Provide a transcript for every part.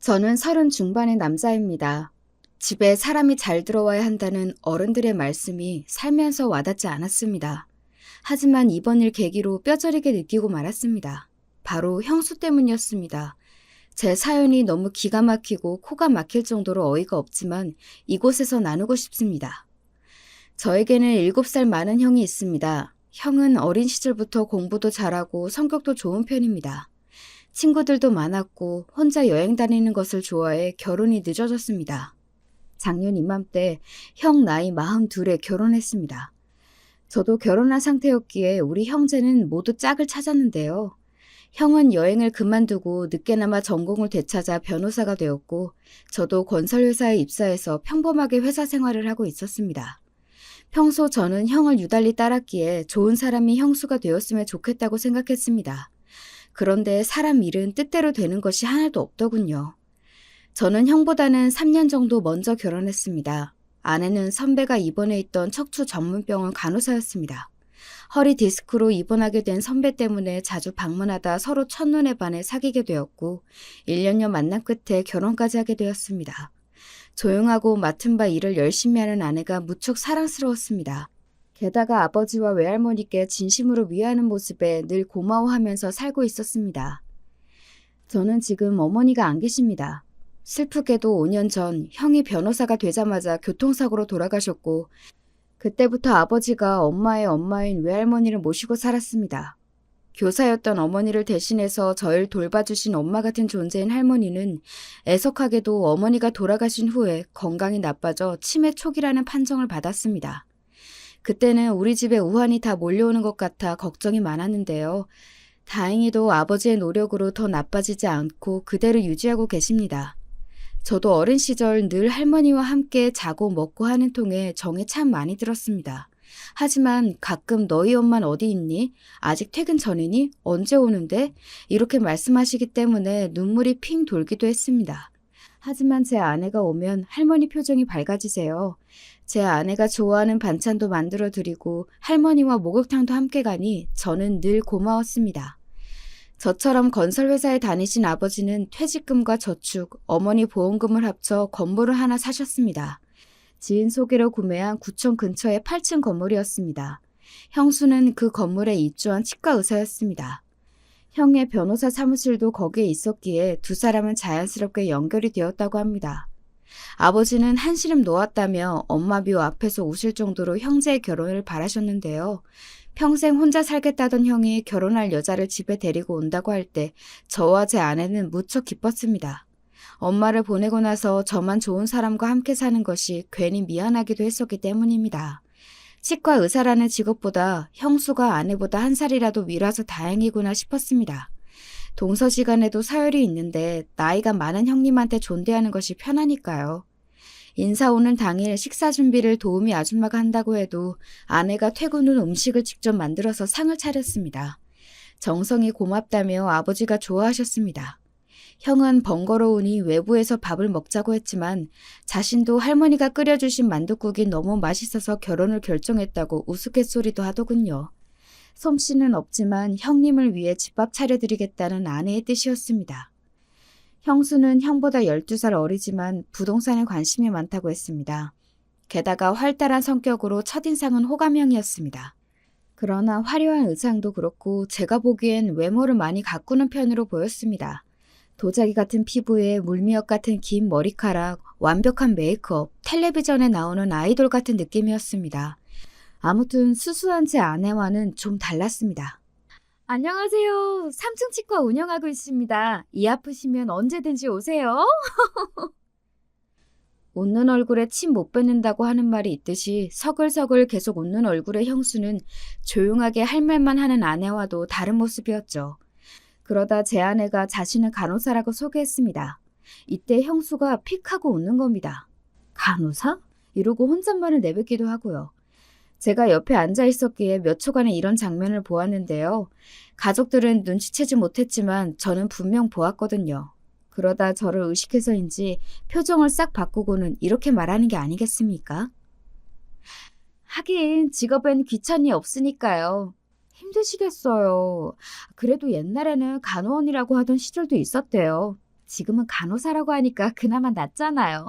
저는 30 중반의 남자입니다. 집에 사람이 잘 들어와야 한다는 어른들의 말씀이 살면서 와닿지 않았습니다. 하지만 이번 일 계기로 뼈저리게 느끼고 말았습니다. 바로 형수 때문이었습니다. 제 사연이 너무 기가 막히고 코가 막힐 정도로 어이가 없지만 이곳에서 나누고 싶습니다. 저에게는 7살 많은 형이 있습니다. 형은 어린 시절부터 공부도 잘하고 성격도 좋은 편입니다. 친구들도 많았고 혼자 여행 다니는 것을 좋아해 결혼이 늦어졌습니다. 작년 이맘때 형 나이 42에 결혼했습니다. 저도 결혼한 상태였기에 우리 형제는 모두 짝을 찾았는데요. 형은 여행을 그만두고 늦게나마 전공을 되찾아 변호사가 되었고 저도 건설회사에 입사해서 평범하게 회사 생활을 하고 있었습니다. 평소 저는 형을 유달리 따랐기에 좋은 사람이 형수가 되었으면 좋겠다고 생각했습니다. 그런데 사람 일은 뜻대로 되는 것이 하나도 없더군요. 저는 형보다는 3년 정도 먼저 결혼했습니다. 아내는 선배가 입원해 있던 척추 전문병원 간호사였습니다. 허리 디스크로 입원하게 된 선배 때문에 자주 방문하다 서로 첫눈에 반해 사귀게 되었고 1년여 만남 끝에 결혼까지 하게 되었습니다. 조용하고 맡은 바 일을 열심히 하는 아내가 무척 사랑스러웠습니다. 게다가 아버지와 외할머니께 진심으로 위하는 모습에 늘 고마워하면서 살고 있었습니다. 저는 지금 어머니가 안 계십니다. 슬프게도 5년 전 형이 변호사가 되자마자 교통사고로 돌아가셨고 그때부터 아버지가 엄마의 엄마인 외할머니를 모시고 살았습니다. 교사였던 어머니를 대신해서 저를 돌봐주신 엄마 같은 존재인 할머니는 애석하게도 어머니가 돌아가신 후에 건강이 나빠져 치매 초기라는 판정을 받았습니다. 그때는 우리 집에 우환이 다 몰려오는 것 같아 걱정이 많았는데요. 다행히도 아버지의 노력으로 더 나빠지지 않고 그대로 유지하고 계십니다. 저도 어린 시절 늘 할머니와 함께 자고 먹고 하는 통에 정이 참 많이 들었습니다. 하지만 가끔 너희 엄마는 어디 있니? 아직 퇴근 전이니? 언제 오는데? 이렇게 말씀하시기 때문에 눈물이 핑 돌기도 했습니다. 하지만 제 아내가 오면 할머니 표정이 밝아지세요. 제 아내가 좋아하는 반찬도 만들어 드리고 할머니와 목욕탕도 함께 가니 저는 늘 고마웠습니다. 저처럼 건설회사에 다니신 아버지는 퇴직금과 저축, 어머니 보험금을 합쳐 건물을 하나 사셨습니다. 지인 소개로 구매한 구청 근처의 8층 건물이었습니다. 형수는 그 건물에 입주한 치과 의사였습니다. 형의 변호사 사무실도 거기에 있었기에 두 사람은 자연스럽게 연결이 되었다고 합니다. 아버지는 한시름 놓았다며 엄마 묘 앞에서 우실 정도로 형제의 결혼을 바라셨는데요. 평생 혼자 살겠다던 형이 결혼할 여자를 집에 데리고 온다고 할 때 저와 제 아내는 무척 기뻤습니다. 엄마를 보내고 나서 저만 좋은 사람과 함께 사는 것이 괜히 미안하기도 했었기 때문입니다. 치과 의사라는 직업보다 형수가 아내보다 한 살이라도 위라서 다행이구나 싶었습니다. 동서지간에도 서열이 있는데 나이가 많은 형님한테 존대하는 것이 편하니까요. 인사 오는 당일 식사 준비를 도우미 아줌마가 한다고 해도 아내가 퇴근 후 음식을 직접 만들어서 상을 차렸습니다. 정성이 고맙다며 아버지가 좋아하셨습니다. 형은 번거로우니 외부에서 밥을 먹자고 했지만 자신도 할머니가 끓여주신 만둣국이 너무 맛있어서 결혼을 결정했다고 우스갯소리도 하더군요. 솜씨는 없지만 형님을 위해 집밥 차려드리겠다는 아내의 뜻이었습니다. 형수는 형보다 12살 어리지만 부동산에 관심이 많다고 했습니다. 게다가 활달한 성격으로 첫인상은 호감형이었습니다. 그러나 화려한 의상도 그렇고 제가 보기엔 외모를 많이 가꾸는 편으로 보였습니다. 도자기 같은 피부에 물미역 같은 긴 머리카락, 완벽한 메이크업, 텔레비전에 나오는 아이돌 같은 느낌이었습니다. 아무튼 수수한 제 아내와는 좀 달랐습니다. 안녕하세요. 3층 치과 운영하고 있습니다. 이 아프시면 언제든지 오세요. 웃는 얼굴에 침 못 뱉는다고 하는 말이 있듯이 서글서글 계속 웃는 얼굴의 형수는 조용하게 할 말만 하는 아내와도 다른 모습이었죠. 그러다 제 아내가 자신을 간호사라고 소개했습니다. 이때 형수가 픽 하고 웃는 겁니다. 간호사? 이러고 혼잣말을 내뱉기도 하고요. 제가 옆에 앉아 있었기에 몇 초간의 이런 장면을 보았는데요. 가족들은 눈치채지 못했지만 저는 분명 보았거든요. 그러다 저를 의식해서인지 표정을 싹 바꾸고는 이렇게 말하는 게 아니겠습니까? 하긴 직업엔 귀천이 없으니까요. 힘드시겠어요. 그래도 옛날에는 간호원이라고 하던 시절도 있었대요. 지금은 간호사라고 하니까 그나마 낫잖아요.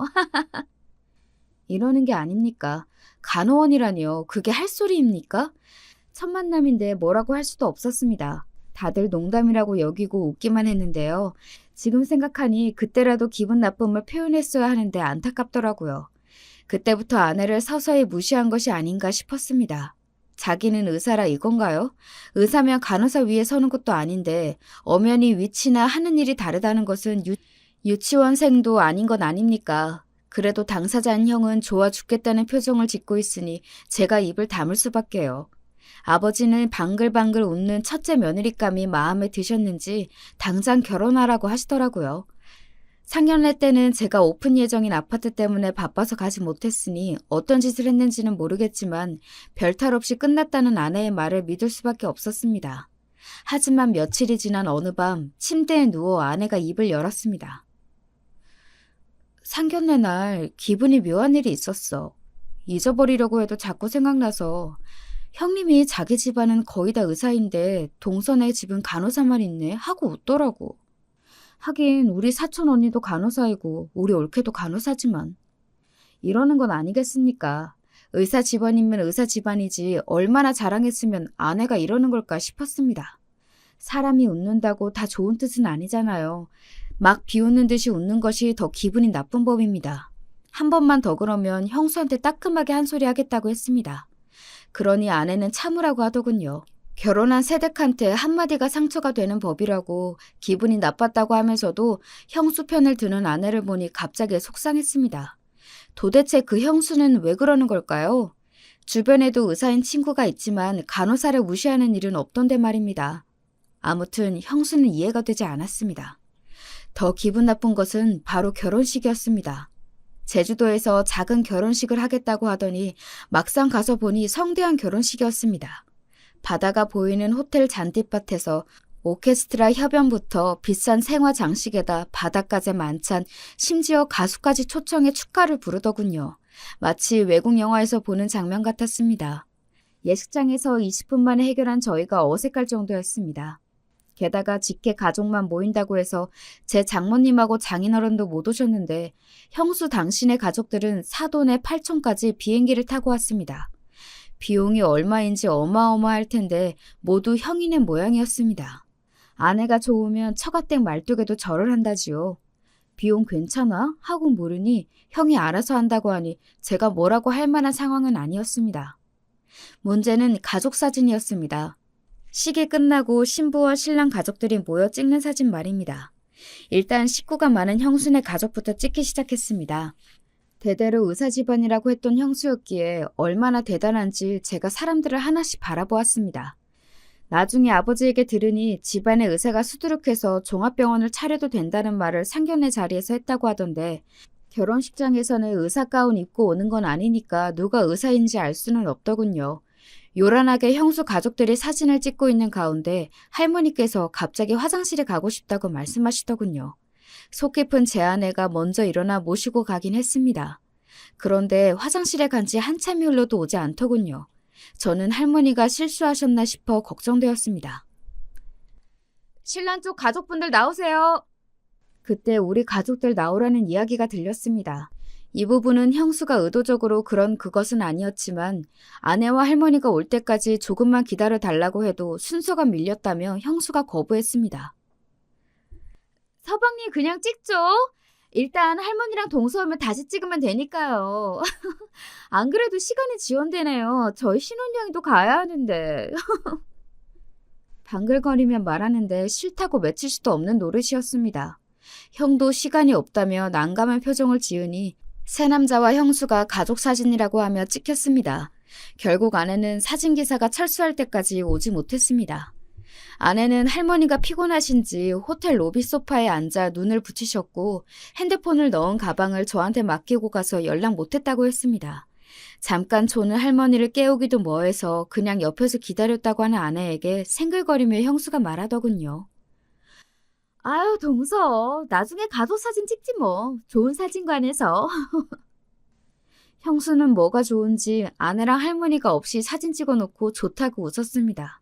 이러는 게 아닙니까? 간호원이라니요. 그게 할 소리입니까? 첫 만남인데 뭐라고 할 수도 없었습니다. 다들 농담이라고 여기고 웃기만 했는데요. 지금 생각하니 그때라도 기분 나쁨을 표현했어야 하는데 안타깝더라고요. 그때부터 아내를 서서히 무시한 것이 아닌가 싶었습니다. 자기는 의사라 이건가요? 의사면 간호사 위에 서는 것도 아닌데 엄연히 위치나 하는 일이 다르다는 것은 유치원생도 아닌 건 아닙니까? 그래도 당사자인 형은 좋아 죽겠다는 표정을 짓고 있으니 제가 입을 다물 수밖에요. 아버지는 방글방글 웃는 첫째 며느리감이 마음에 드셨는지 당장 결혼하라고 하시더라고요. 상견례 때는 제가 오픈 예정인 아파트 때문에 바빠서 가지 못했으니 어떤 짓을 했는지는 모르겠지만 별탈 없이 끝났다는 아내의 말을 믿을 수밖에 없었습니다. 하지만 며칠이 지난 어느 밤 침대에 누워 아내가 입을 열었습니다. 상견례 날 기분이 묘한 일이 있었어. 잊어버리려고 해도 자꾸 생각나서 형님이 자기 집안은 거의 다 의사인데 동선의 집은 간호사만 있네 하고 웃더라고. 하긴 우리 사촌 언니도 간호사이고 우리 올케도 간호사지만 이러는 건 아니겠습니까? 의사 집안이면 의사 집안이지 얼마나 자랑했으면 아내가 이러는 걸까 싶었습니다. 사람이 웃는다고 다 좋은 뜻은 아니잖아요. 막 비웃는 듯이 웃는 것이 더 기분이 나쁜 법입니다. 한 번만 더 그러면 형수한테 따끔하게 한 소리 하겠다고 했습니다. 그러니 아내는 참으라고 하더군요. 결혼한 새댁한테 한마디가 상처가 되는 법이라고 기분이 나빴다고 하면서도 형수 편을 드는 아내를 보니 갑자기 속상했습니다. 도대체 그 형수는 왜 그러는 걸까요? 주변에도 의사인 친구가 있지만 간호사를 무시하는 일은 없던데 말입니다. 아무튼 형수는 이해가 되지 않았습니다. 더 기분 나쁜 것은 바로 결혼식이었습니다. 제주도에서 작은 결혼식을 하겠다고 하더니 막상 가서 보니 성대한 결혼식이었습니다. 바다가 보이는 호텔 잔디밭에서 오케스트라 협연부터 비싼 생화 장식에다 바다까지 만찬, 심지어 가수까지 초청해 축가를 부르더군요. 마치 외국 영화에서 보는 장면 같았습니다. 예식장에서 20분 만에 해결한 저희가 어색할 정도였습니다. 게다가 직계 가족만 모인다고 해서 제 장모님하고 장인어른도 못 오셨는데 형수 당신의 가족들은 사돈의 8촌까지 비행기를 타고 왔습니다. 비용이 얼마인지 어마어마할 텐데 모두 형이네 모양이었습니다. 아내가 좋으면 처가댁 말뚝에도 절을 한다지요. 비용 괜찮아? 하고 물으니 형이 알아서 한다고 하니 제가 뭐라고 할 만한 상황은 아니었습니다. 문제는 가족 사진이었습니다. 식이 끝나고 신부와 신랑 가족들이 모여 찍는 사진 말입니다. 일단 식구가 많은 형수네 가족부터 찍기 시작했습니다. 대대로 의사 집안이라고 했던 형수였기에 얼마나 대단한지 제가 사람들을 하나씩 바라보았습니다. 나중에 아버지에게 들으니 집안의 의사가 수두룩해서 종합병원을 차려도 된다는 말을 상견례 자리에서 했다고 하던데 결혼식장에서는 의사 가운 입고 오는 건 아니니까 누가 의사인지 알 수는 없더군요. 요란하게 형수 가족들이 사진을 찍고 있는 가운데 할머니께서 갑자기 화장실에 가고 싶다고 말씀하시더군요. 속 깊은 제 아내가 먼저 일어나 모시고 가긴 했습니다. 그런데 화장실에 간 지 한참이 흘러도 오지 않더군요. 저는 할머니가 실수하셨나 싶어 걱정되었습니다. 신랑 쪽 가족분들 나오세요. 그때 우리 가족들 나오라는 이야기가 들렸습니다. 이 부분은 형수가 의도적으로 그런 그것은 아니었지만 아내와 할머니가 올 때까지 조금만 기다려 달라고 해도 순서가 밀렸다며 형수가 거부했습니다. 서방님 그냥 찍죠. 일단 할머니랑 동서오면 다시 찍으면 되니까요. 안 그래도 시간이 지연되네요. 저희 신혼여행도 가야 하는데. 방글거리며 말하는데 싫다고 맺힐 수도 없는 노릇이었습니다. 형도 시간이 없다며 난감한 표정을 지으니 새 남자와 형수가 가족 사진이라고 하며 찍혔습니다. 결국 아내는 사진기사가 철수할 때까지 오지 못했습니다. 아내는 할머니가 피곤하신지 호텔 로비 소파에 앉아 눈을 붙이셨고 핸드폰을 넣은 가방을 저한테 맡기고 가서 연락 못했다고 했습니다. 잠깐 조는 할머니를 깨우기도 뭐해서 그냥 옆에서 기다렸다고 하는 아내에게 생글거리며 형수가 말하더군요. 아유 동서 나중에 가족 사진 찍지 뭐. 좋은 사진관에서. 형수는 뭐가 좋은지 아내랑 할머니가 없이 사진 찍어놓고 좋다고 웃었습니다.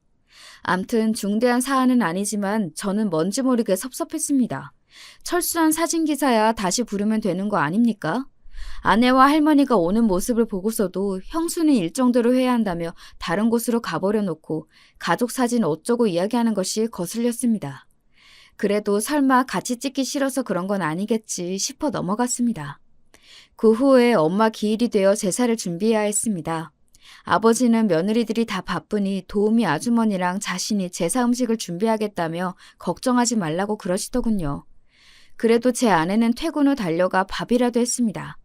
암튼 중대한 사안은 아니지만 저는 뭔지 모르게 섭섭했습니다. 철수한 사진기사야 다시 부르면 되는 거 아닙니까? 아내와 할머니가 오는 모습을 보고서도 형수는 일정대로 해야 한다며 다른 곳으로 가버려 놓고 가족 사진 어쩌고 이야기하는 것이 거슬렸습니다. 그래도 설마 같이 찍기 싫어서 그런 건 아니겠지 싶어 넘어갔습니다. 그 후에 엄마 기일이 되어 제사를 준비해야 했습니다. 아버지는 며느리들이 다 바쁘니 도우미 아주머니랑 자신이 제사 음식을 준비하겠다며 걱정하지 말라고 그러시더군요. 그래도 제 아내는 퇴근 후 달려가 밥이라도 했습니다.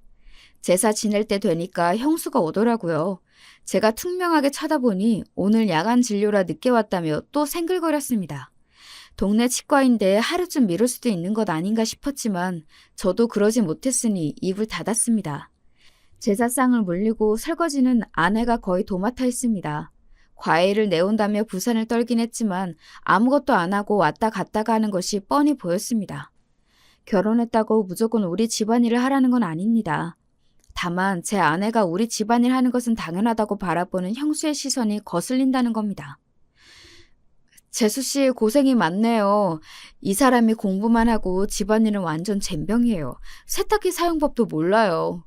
제사 지낼 때 되니까 형수가 오더라고요. 제가 퉁명하게 쳐다보니 오늘 야간 진료라 늦게 왔다며 또 생글거렸습니다. 동네 치과인데 하루쯤 미룰 수도 있는 것 아닌가 싶었지만 저도 그러지 못했으니 입을 닫았습니다. 제사상을 물리고 설거지는 아내가 거의 도맡아 했습니다. 과일을 내온다며 부산을 떨긴 했지만 아무것도 안 하고 왔다 갔다가 하는 것이 뻔히 보였습니다. 결혼했다고 무조건 우리 집안일을 하라는 건 아닙니다. 다만 제 아내가 우리 집안일 하는 것은 당연하다고 바라보는 형수의 시선이 거슬린다는 겁니다. 재수 씨 고생이 많네요. 이 사람이 공부만 하고 집안일은 완전 젬병이에요. 세탁기 사용법도 몰라요.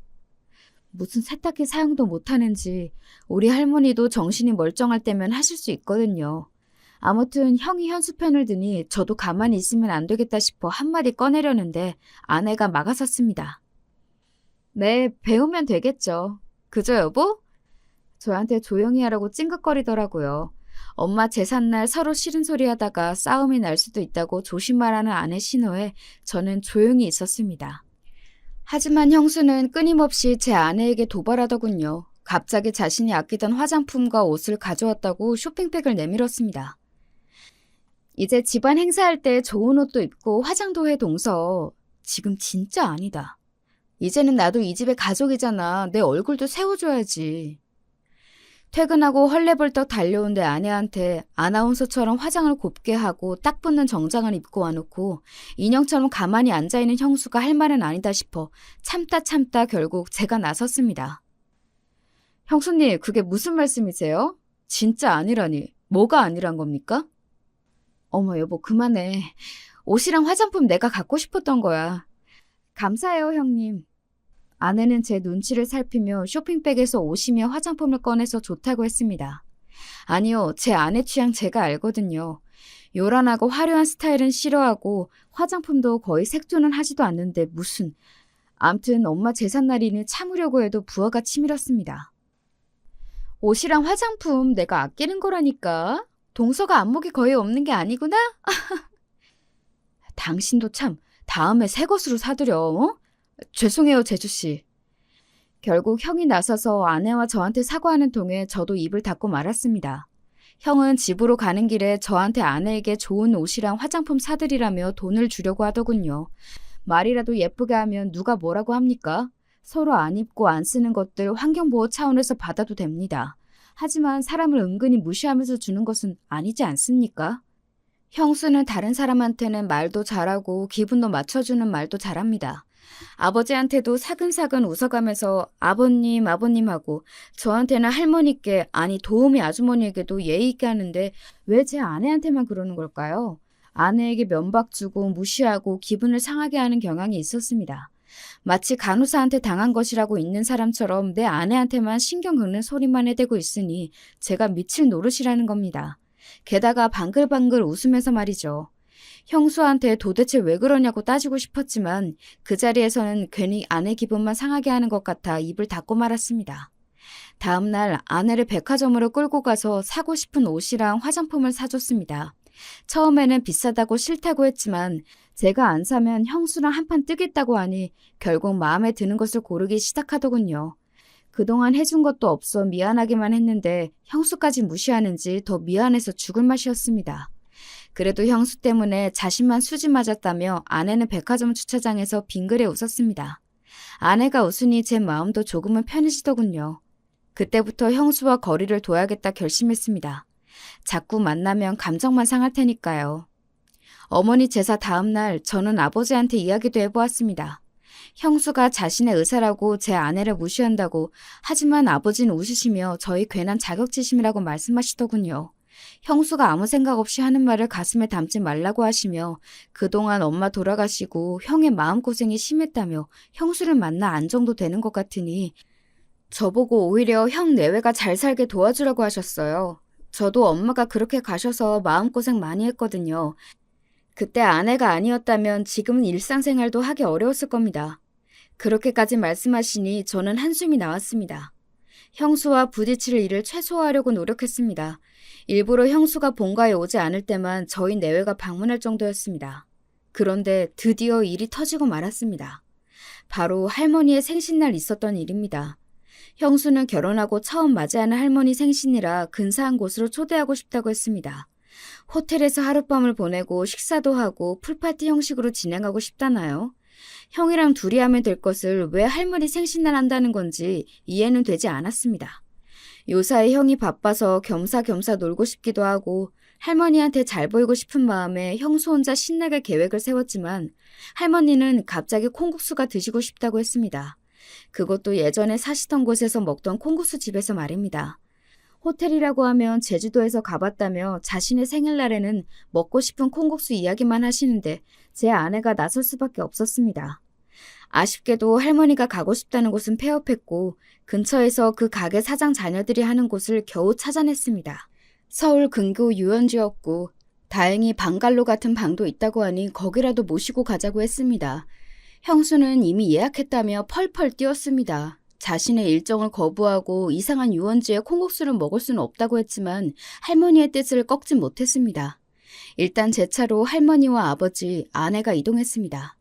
무슨 세탁기 사용도 못하는지 우리 할머니도 정신이 멀쩡할 때면 하실 수 있거든요. 아무튼 형이 현수펜을 드니 저도 가만히 있으면 안 되겠다 싶어 한마디 꺼내려는데 아내가 막아섰습니다. 네, 배우면 되겠죠. 그죠, 여보? 저한테 조용히 하라고 찡긋거리더라고요. 엄마 제삿날 서로 싫은 소리 하다가 싸움이 날 수도 있다고 조심하라는 아내 신호에 저는 조용히 있었습니다. 하지만 형수는 끊임없이 제 아내에게 도발하더군요. 갑자기 자신이 아끼던 화장품과 옷을 가져왔다고 쇼핑백을 내밀었습니다. 이제 집안 행사할 때 좋은 옷도 입고 화장도 해 동서. 지금 진짜 아니다. 이제는 나도 이 집의 가족이잖아. 내 얼굴도 세워줘야지. 퇴근하고 헐레벌떡 달려온 내 아내한테 아나운서처럼 화장을 곱게 하고 딱 붙는 정장을 입고 와놓고 인형처럼 가만히 앉아있는 형수가 할 말은 아니다 싶어 참다 결국 제가 나섰습니다. 형수님, 그게 무슨 말씀이세요? 진짜 아니라니. 뭐가 아니란 겁니까? 어머 여보 그만해. 옷이랑 화장품 내가 갖고 싶었던 거야. 감사해요 형님. 아내는 제 눈치를 살피며 쇼핑백에서 옷이며 화장품을 꺼내서 좋다고 했습니다. 아니요, 제 아내 취향 제가 알거든요. 요란하고 화려한 스타일은 싫어하고 화장품도 거의 색조는 하지도 않는데 무슨. 암튼 엄마 제삿날이니 참으려고 해도 부하가 치밀었습니다. 옷이랑 화장품 내가 아끼는 거라니까. 동서가 안목이 거의 없는 게 아니구나? 당신도 참 다음에 새 것으로 사드려. 어? 죄송해요, 제주씨. 결국 형이 나서서 아내와 저한테 사과하는 통에 저도 입을 닫고 말았습니다. 형은 집으로 가는 길에 저한테 아내에게 좋은 옷이랑 화장품 사드리라며 돈을 주려고 하더군요. 말이라도 예쁘게 하면 누가 뭐라고 합니까? 서로 안 입고 안 쓰는 것들 환경보호 차원에서 받아도 됩니다. 하지만 사람을 은근히 무시하면서 주는 것은 아니지 않습니까? 형수는 다른 사람한테는 말도 잘하고 기분도 맞춰주는 말도 잘합니다. 아버지한테도 사근사근 웃어가면서 아버님 하고 저한테는 할머니께 아니 도우미 아주머니에게도 예의 있게 하는데 왜 제 아내한테만 그러는 걸까요? 아내에게 면박 주고 무시하고 기분을 상하게 하는 경향이 있었습니다. 마치 간호사한테 당한 것이라고 있는 사람처럼 내 아내한테만 신경 긁는 소리만 해대고 있으니 제가 미칠 노릇이라는 겁니다. 게다가 방글방글 웃으면서 말이죠. 형수한테 도대체 왜 그러냐고 따지고 싶었지만 그 자리에서는 괜히 아내 기분만 상하게 하는 것 같아 입을 닫고 말았습니다. 다음 날 아내를 백화점으로 끌고 가서 사고 싶은 옷이랑 화장품을 사줬습니다. 처음에는 비싸다고 싫다고 했지만 제가 안 사면 형수랑 한판 뜨겠다고 하니 결국 마음에 드는 것을 고르기 시작하더군요. 그동안 해준 것도 없어 미안하기만 했는데 형수까지 무시하는지 더 미안해서 죽을 맛이었습니다. 그래도 형수 때문에 자신만 수지 맞았다며 아내는 백화점 주차장에서 빙그레 웃었습니다. 아내가 웃으니 제 마음도 조금은 편해지더군요. 그때부터 형수와 거리를 둬야겠다 결심했습니다. 자꾸 만나면 감정만 상할 테니까요. 어머니 제사 다음 날 저는 아버지한테 이야기도 해보았습니다. 형수가 자신의 의사라고 제 아내를 무시한다고 하지만 아버지는 웃으시며 저희 괜한 자격지심이라고 말씀하시더군요. 형수가 아무 생각 없이 하는 말을 가슴에 담지 말라고 하시며 그동안 엄마 돌아가시고 형의 마음고생이 심했다며 형수를 만나 안정도 되는 것 같으니 저보고 오히려 형 내외가 잘 살게 도와주라고 하셨어요. 저도 엄마가 그렇게 가셔서 마음고생 많이 했거든요. 그때 아내가 아니었다면 지금은 일상생활도 하기 어려웠을 겁니다. 그렇게까지 말씀하시니 저는 한숨이 나왔습니다. 형수와 부딪힐 일을 최소화하려고 노력했습니다. 일부러 형수가 본가에 오지 않을 때만 저희 내외가 방문할 정도였습니다. 그런데 드디어 일이 터지고 말았습니다. 바로 할머니의 생신날 있었던 일입니다. 형수는 결혼하고 처음 맞이하는 할머니 생신이라 근사한 곳으로 초대하고 싶다고 했습니다. 호텔에서 하룻밤을 보내고 식사도 하고 풀파티 형식으로 진행하고 싶다나요? 형이랑 둘이 하면 될 것을 왜 할머니 생신날 한다는 건지 이해는 되지 않았습니다. 요사이 형이 바빠서 겸사겸사 놀고 싶기도 하고 할머니한테 잘 보이고 싶은 마음에 형수 혼자 신나게 계획을 세웠지만 할머니는 갑자기 콩국수가 드시고 싶다고 했습니다. 그것도 예전에 사시던 곳에서 먹던 콩국수 집에서 말입니다. 호텔이라고 하면 제주도에서 가봤다며 자신의 생일날에는 먹고 싶은 콩국수 이야기만 하시는데 제 아내가 나설 수밖에 없었습니다. 아쉽게도 할머니가 가고 싶다는 곳은 폐업했고 근처에서 그 가게 사장 자녀들이 하는 곳을 겨우 찾아냈습니다. 서울 근교 유원지였고 다행히 방갈로 같은 방도 있다고 하니 거기라도 모시고 가자고 했습니다. 형수는 이미 예약했다며 펄펄 뛰었습니다. 자신의 일정을 거부하고 이상한 유원지에 콩국수를 먹을 수는 없다고 했지만 할머니의 뜻을 꺾지 못했습니다. 일단 제 차로 할머니와 아버지, 아내가 이동했습니다.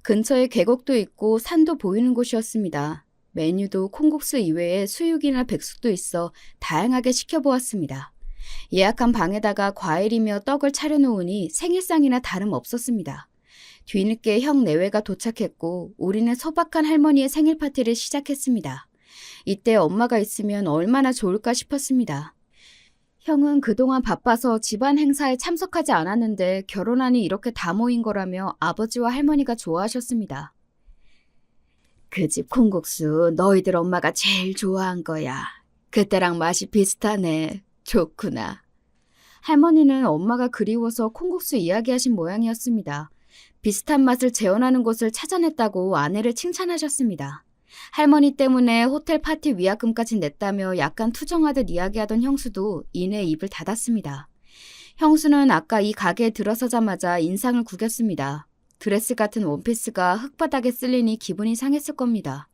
근처에 계곡도 있고 산도 보이는 곳이었습니다. 메뉴도 콩국수 이외에 수육이나 백숙도 있어 다양하게 시켜보았습니다. 예약한 방에다가 과일이며 떡을 차려놓으니 생일상이나 다름없었습니다. 뒤늦게 형 내외가 도착했고 우리는 소박한 할머니의 생일 파티를 시작했습니다. 이때 엄마가 있으면 얼마나 좋을까 싶었습니다. 형은 그동안 바빠서 집안 행사에 참석하지 않았는데 결혼하니 이렇게 다 모인 거라며 아버지와 할머니가 좋아하셨습니다. 그 집 콩국수 너희들 엄마가 제일 좋아한 거야. 그때랑 맛이 비슷하네. 좋구나. 할머니는 엄마가 그리워서 콩국수 이야기하신 모양이었습니다. 비슷한 맛을 재현하는 곳을 찾아냈다고 아내를 칭찬하셨습니다. 할머니 때문에 호텔 파티 위약금까지 냈다며 약간 투정하듯 이야기하던 형수도 이내 입을 닫았습니다. 형수는 아까 이 가게에 들어서자마자 인상을 구겼습니다. 드레스 같은 원피스가 흙바닥에 쓸리니 기분이 상했을 겁니다.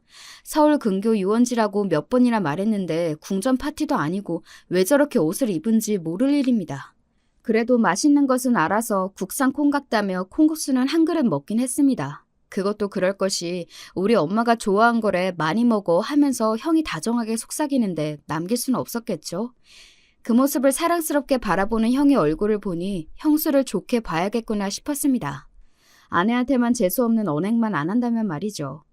서울 근교 유원지라고 몇 번이나 말했는데 궁전 파티도 아니고 왜 저렇게 옷을 입은지 모를 일입니다. 그래도 맛있는 것은 알아서 국산 콩 같다며 콩국수는 한 그릇 먹긴 했습니다. 그것도 그럴 것이 우리 엄마가 좋아한 거래 많이 먹어 하면서 형이 다정하게 속삭이는데 남길 수는 없었겠죠. 그 모습을 사랑스럽게 바라보는 형의 얼굴을 보니 형수를 좋게 봐야겠구나 싶었습니다. 아내한테만 재수없는 언행만 안 한다면 말이죠.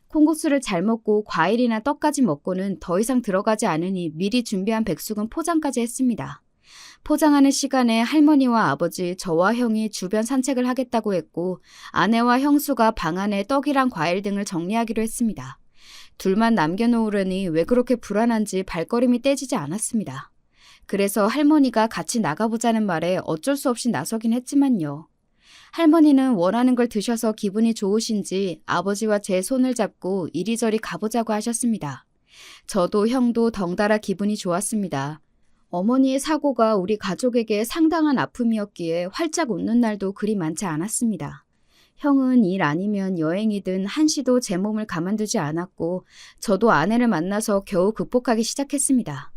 콩국수를 잘 먹고 과일이나 떡까지 먹고는 더 이상 들어가지 않으니 미리 준비한 백숙은 포장까지 했습니다. 포장하는 시간에 할머니와 아버지, 저와 형이 주변 산책을 하겠다고 했고 아내와 형수가 방 안에 떡이랑 과일 등을 정리하기로 했습니다. 둘만 남겨놓으려니 왜 그렇게 불안한지 발걸음이 떼지지 않았습니다. 그래서 할머니가 같이 나가보자는 말에 어쩔 수 없이 나서긴 했지만요. 할머니는 원하는 걸 드셔서 기분이 좋으신지 아버지와 제 손을 잡고 이리저리 가보자고 하셨습니다. 저도 형도 덩달아 기분이 좋았습니다. 어머니의 사고가 우리 가족에게 상당한 아픔이었기에 활짝 웃는 날도 그리 많지 않았습니다. 형은 일 아니면 여행이든 한시도 제 몸을 가만두지 않았고 저도 아내를 만나서 겨우 극복하기 시작했습니다.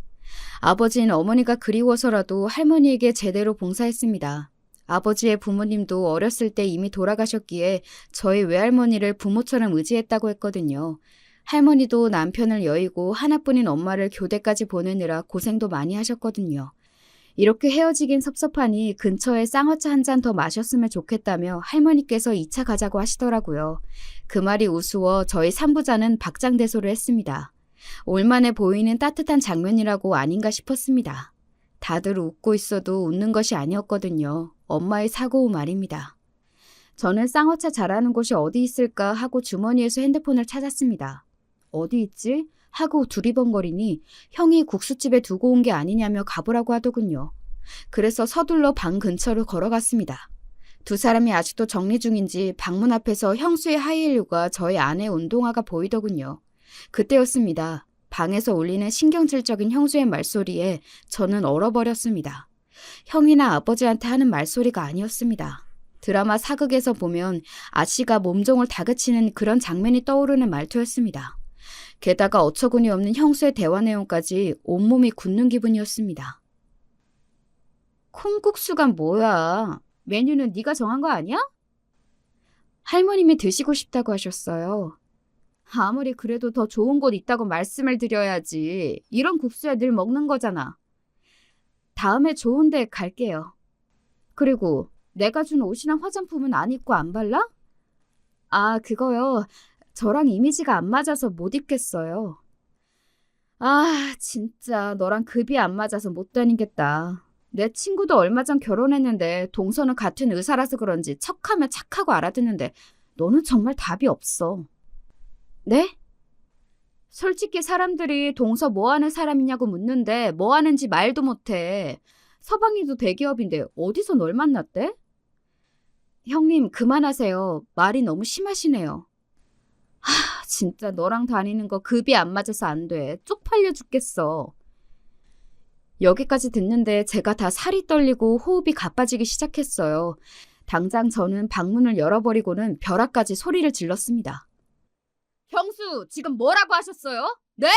아버지는 어머니가 그리워서라도 할머니에게 제대로 봉사했습니다. 아버지의 부모님도 어렸을 때 이미 돌아가셨기에 저희 외할머니를 부모처럼 의지했다고 했거든요. 할머니도 남편을 여의고 하나뿐인 엄마를 교대까지 보내느라 고생도 많이 하셨거든요. 이렇게 헤어지긴 섭섭하니 근처에 쌍화차 한 잔 더 마셨으면 좋겠다며 할머니께서 2차 가자고 하시더라고요. 그 말이 우스워 저희 삼부자는 박장대소를 했습니다. 올만해 보이는 따뜻한 장면이라고 아닌가 싶었습니다. 다들 웃고 있어도 웃는 것이 아니었거든요. 엄마의 사고 후 말입니다. 저는 쌍화차 잘하는 곳이 어디 있을까 하고 주머니에서 핸드폰을 찾았습니다. 어디 있지? 하고 두리번거리니 형이 국수집에 두고 온 게 아니냐며 가보라고 하더군요. 그래서 서둘러 방 근처로 걸어갔습니다. 두 사람이 아직도 정리 중인지 방문 앞에서 형수의 하이힐과 저희 아내의 운동화가 보이더군요. 그때였습니다. 방에서 울리는 신경질적인 형수의 말소리에 저는 얼어버렸습니다. 형이나 아버지한테 하는 말소리가 아니었습니다. 드라마 사극에서 보면 아씨가 몸종을 다그치는 그런 장면이 떠오르는 말투였습니다. 게다가 어처구니 없는 형수의 대화 내용까지 온몸이 굳는 기분이었습니다. 콩국수가 뭐야? 메뉴는 네가 정한 거 아니야? 할머님이 드시고 싶다고 하셨어요. 아무리 그래도 더 좋은 곳 있다고 말씀을 드려야지. 이런 국수야 늘 먹는 거잖아. 다음에 좋은 데 갈게요. 그리고 내가 준 옷이랑 화장품은 안 입고 안 발라? 아, 그거요. 저랑 이미지가 안 맞아서 못 입겠어요. 아, 진짜 너랑 급이 안 맞아서 못 다니겠다. 내 친구도 얼마 전 결혼했는데 동서는 같은 의사라서 그런지 척하면 착하고 알아듣는데 너는 정말 답이 없어. 네? 솔직히 사람들이 동서 뭐 하는 사람이냐고 묻는데 뭐 하는지 말도 못해. 서방님도 대기업인데 어디서 널 만났대? 형님 그만하세요. 말이 너무 심하시네요. 진짜 너랑 다니는 거 급이 안 맞아서 안 돼. 쪽팔려 죽겠어. 여기까지 듣는데 제가 다 살이 떨리고 호흡이 가빠지기 시작했어요. 당장 저는 방문을 열어버리고는 벼락까지 소리를 질렀습니다. 형수, 지금 뭐라고 하셨어요? 네?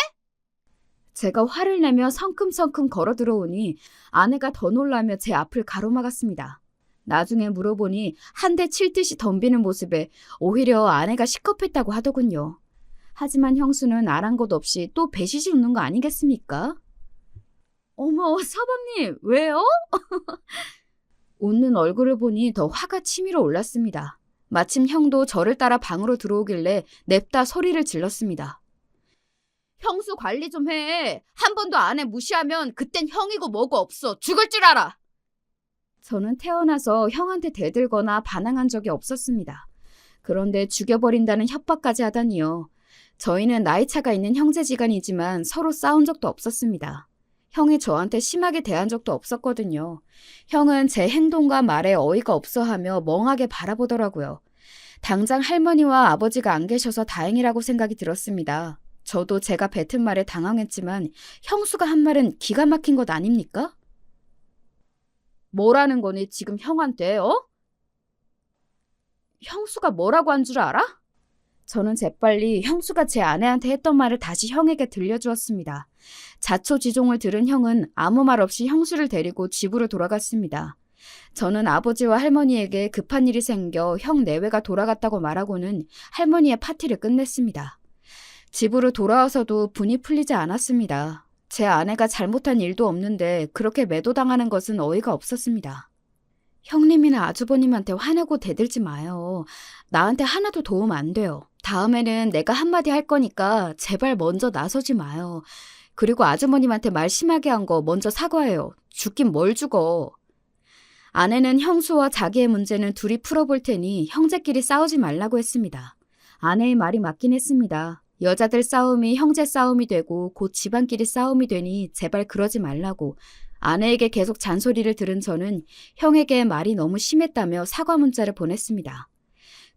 제가 화를 내며 성큼성큼 걸어 들어오니 아내가 더 놀라며 제 앞을 가로막았습니다. 나중에 물어보니 한 대 칠 듯이 덤비는 모습에 오히려 아내가 시겁했다고 하더군요. 하지만 형수는 아랑곳 없이 또 배시시 웃는 거 아니겠습니까? 어머, 서방님, 왜요? 웃는 얼굴을 보니 더 화가 치밀어 올랐습니다. 마침 형도 저를 따라 방으로 들어오길래 냅다 소리를 질렀습니다. 형수 관리 좀 해. 한 번도 아내 무시하면 그땐 형이고 뭐고 없어. 죽을 줄 알아. 저는 태어나서 형한테 대들거나 반항한 적이 없었습니다. 그런데 죽여버린다는 협박까지 하다니요. 저희는 나이차가 있는 형제지간이지만 서로 싸운 적도 없었습니다. 형이 저한테 심하게 대한 적도 없었거든요. 형은 제 행동과 말에 어이가 없어하며 멍하게 바라보더라고요. 당장 할머니와 아버지가 안 계셔서 다행이라고 생각이 들었습니다. 저도 제가 뱉은 말에 당황했지만 형수가 한 말은 기가 막힌 것 아닙니까? 뭐라는 거니 지금 형한테, 어? 형수가 뭐라고 한 줄 알아? 저는 재빨리 형수가 제 아내한테 했던 말을 다시 형에게 들려주었습니다. 자초지종을 들은 형은 아무 말 없이 형수를 데리고 집으로 돌아갔습니다. 저는 아버지와 할머니에게 급한 일이 생겨 형 내외가 돌아갔다고 말하고는 할머니의 파티를 끝냈습니다. 집으로 돌아와서도 분이 풀리지 않았습니다. 제 아내가 잘못한 일도 없는데 그렇게 매도당하는 것은 어이가 없었습니다. 형님이나 아주버님한테 화내고 대들지 마요. 나한테 하나도 도움 안 돼요. 다음에는 내가 한마디 할 거니까 제발 먼저 나서지 마요. 그리고 아주머님한테 말 심하게 한 거 먼저 사과해요. 죽긴 뭘 죽어. 아내는 형수와 자기의 문제는 둘이 풀어볼 테니 형제끼리 싸우지 말라고 했습니다. 아내의 말이 맞긴 했습니다. 여자들 싸움이 형제 싸움이 되고 곧 집안끼리 싸움이 되니 제발 그러지 말라고. 아내에게 계속 잔소리를 들은 저는 형에게 말이 너무 심했다며 사과 문자를 보냈습니다.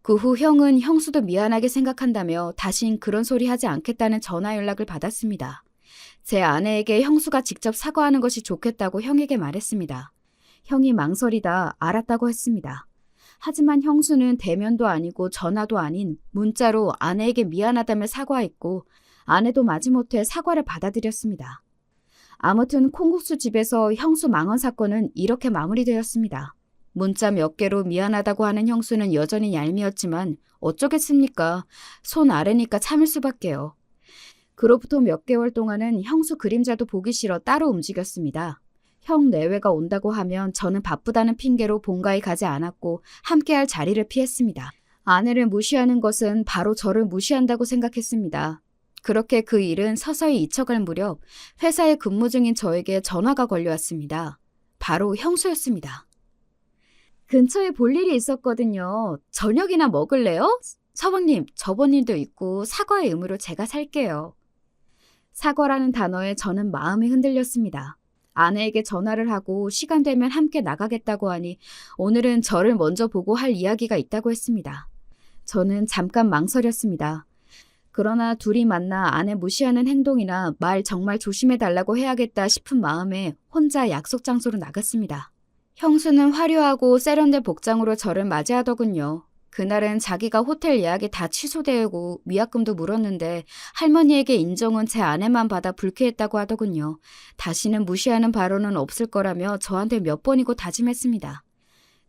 그 후 형은 형수도 미안하게 생각한다며 다신 그런 소리 하지 않겠다는 전화 연락을 받았습니다. 제 아내에게 형수가 직접 사과하는 것이 좋겠다고 형에게 말했습니다. 형이 망설이다 알았다고 했습니다. 하지만 형수는 대면도 아니고 전화도 아닌 문자로 아내에게 미안하다며 사과했고 아내도 마지못해 사과를 받아들였습니다. 아무튼 콩국수 집에서 형수 망언 사건은 이렇게 마무리되었습니다. 문자 몇 개로 미안하다고 하는 형수는 여전히 얄미웠지만 어쩌겠습니까? 손 아래니까 참을 수밖에요. 그로부터 몇 개월 동안은 형수 그림자도 보기 싫어 따로 움직였습니다. 형 내외가 온다고 하면 저는 바쁘다는 핑계로 본가에 가지 않았고 함께할 자리를 피했습니다. 아내를 무시하는 것은 바로 저를 무시한다고 생각했습니다. 그렇게 그 일은 서서히 잊혀갈 무렵 회사에 근무 중인 저에게 전화가 걸려왔습니다. 바로 형수였습니다. 근처에 볼 일이 있었거든요. 저녁이나 먹을래요? 서방님, 저번 일도 있고 사과의 의무로 제가 살게요. 사과라는 단어에 저는 마음이 흔들렸습니다. 아내에게 전화를 하고 시간 되면 함께 나가겠다고 하니 오늘은 저를 먼저 보고 할 이야기가 있다고 했습니다. 저는 잠깐 망설였습니다. 그러나 둘이 만나 아내 무시하는 행동이나 말 정말 조심해달라고 해야겠다 싶은 마음에 혼자 약속 장소로 나갔습니다. 형수는 화려하고 세련된 복장으로 저를 맞이하더군요. 그날은 자기가 호텔 예약이 다 취소되고 위약금도 물었는데 할머니에게 인정은 제 아내만 받아 불쾌했다고 하더군요. 다시는 무시하는 발언은 없을 거라며 저한테 몇 번이고 다짐했습니다.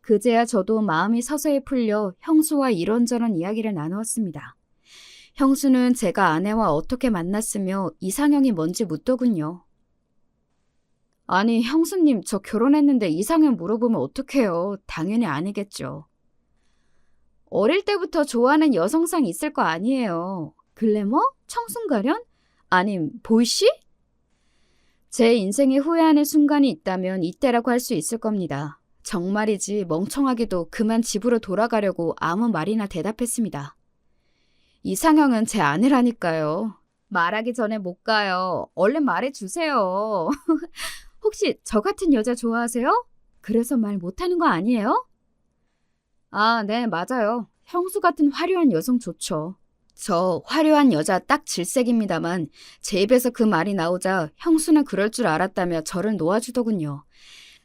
그제야 저도 마음이 서서히 풀려 형수와 이런저런 이야기를 나누었습니다. 형수는 제가 아내와 어떻게 만났으며 이상형이 뭔지 묻더군요. 아니, 형수님, 저 결혼했는데 이상형 물어보면 어떡해요? 당연히 아니겠죠. 어릴 때부터 좋아하는 여성상 있을 거 아니에요. 글래머? 청순가련? 아님, 보이시? 제 인생에 후회하는 순간이 있다면 이때라고 할 수 있을 겁니다. 정말이지 멍청하게도 그만 집으로 돌아가려고 아무 말이나 대답했습니다. 이상형은 제 아내라니까요. 말하기 전에 못 가요. 얼른 말해주세요. 혹시 저 같은 여자 좋아하세요? 그래서 말 못하는 거 아니에요? 아, 네, 맞아요. 형수 같은 화려한 여성 좋죠. 저 화려한 여자 딱 질색입니다만 제 입에서 그 말이 나오자 형수는 그럴 줄 알았다며 저를 놓아주더군요.